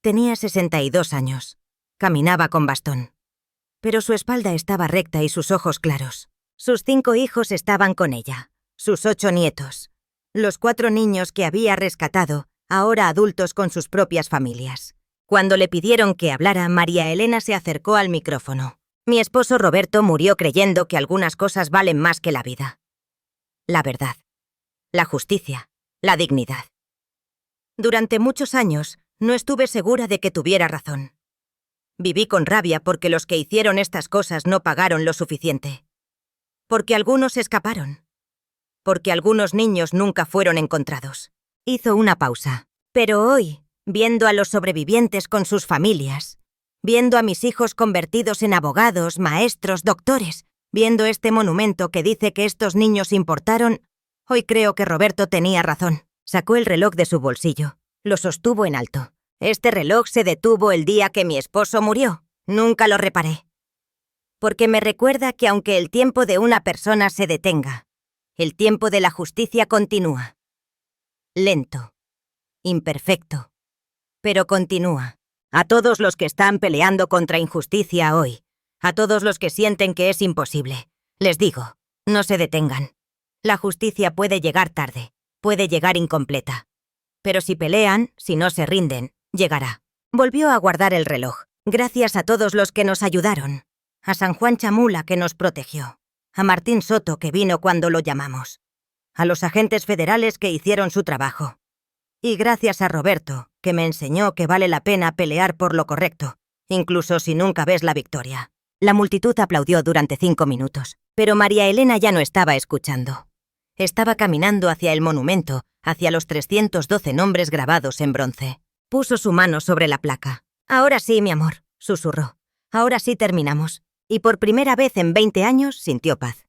Tenía 62 años. Caminaba con bastón. Pero su espalda estaba recta y sus ojos claros. Sus 5 hijos estaban con ella, sus 8 nietos. Los 4 niños que había rescatado, ahora adultos con sus propias familias. Cuando le pidieron que hablara, María Elena se acercó al micrófono. Mi esposo Roberto murió creyendo que algunas cosas valen más que la vida. La verdad, la justicia, la dignidad. Durante muchos años, no estuve segura de que tuviera razón. Viví con rabia porque los que hicieron estas cosas no pagaron lo suficiente. Porque algunos escaparon. Porque algunos niños nunca fueron encontrados. Hizo una pausa. Pero hoy, viendo a los sobrevivientes con sus familias, viendo a mis hijos convertidos en abogados, maestros, doctores, viendo este monumento que dice que estos niños importaron, hoy creo que Roberto tenía razón. Sacó el reloj de su bolsillo. Lo sostuvo en alto. Este reloj se detuvo el día que mi esposo murió. Nunca lo reparé. Porque me recuerda que aunque el tiempo de una persona se detenga, el tiempo de la justicia continúa. Lento. Imperfecto. Pero continúa. A todos los que están peleando contra injusticia hoy, a todos los que sienten que es imposible, les digo, no se detengan. La justicia puede llegar tarde, puede llegar incompleta. Pero si pelean, si no se rinden, llegará. Volvió a guardar el reloj. Gracias a todos los que nos ayudaron. A San Juan Chamula, que nos protegió. A Martín Soto, que vino cuando lo llamamos. A los agentes federales que hicieron su trabajo. Y gracias a Roberto, que me enseñó que vale la pena pelear por lo correcto, incluso si nunca ves la victoria. La multitud aplaudió durante 5 minutos, pero María Elena ya no estaba escuchando. Estaba caminando hacia el monumento, hacia los 312 nombres grabados en bronce. Puso su mano sobre la placa. «Ahora sí, mi amor», susurró. «Ahora sí terminamos». Y por primera vez en 20 años sintió paz.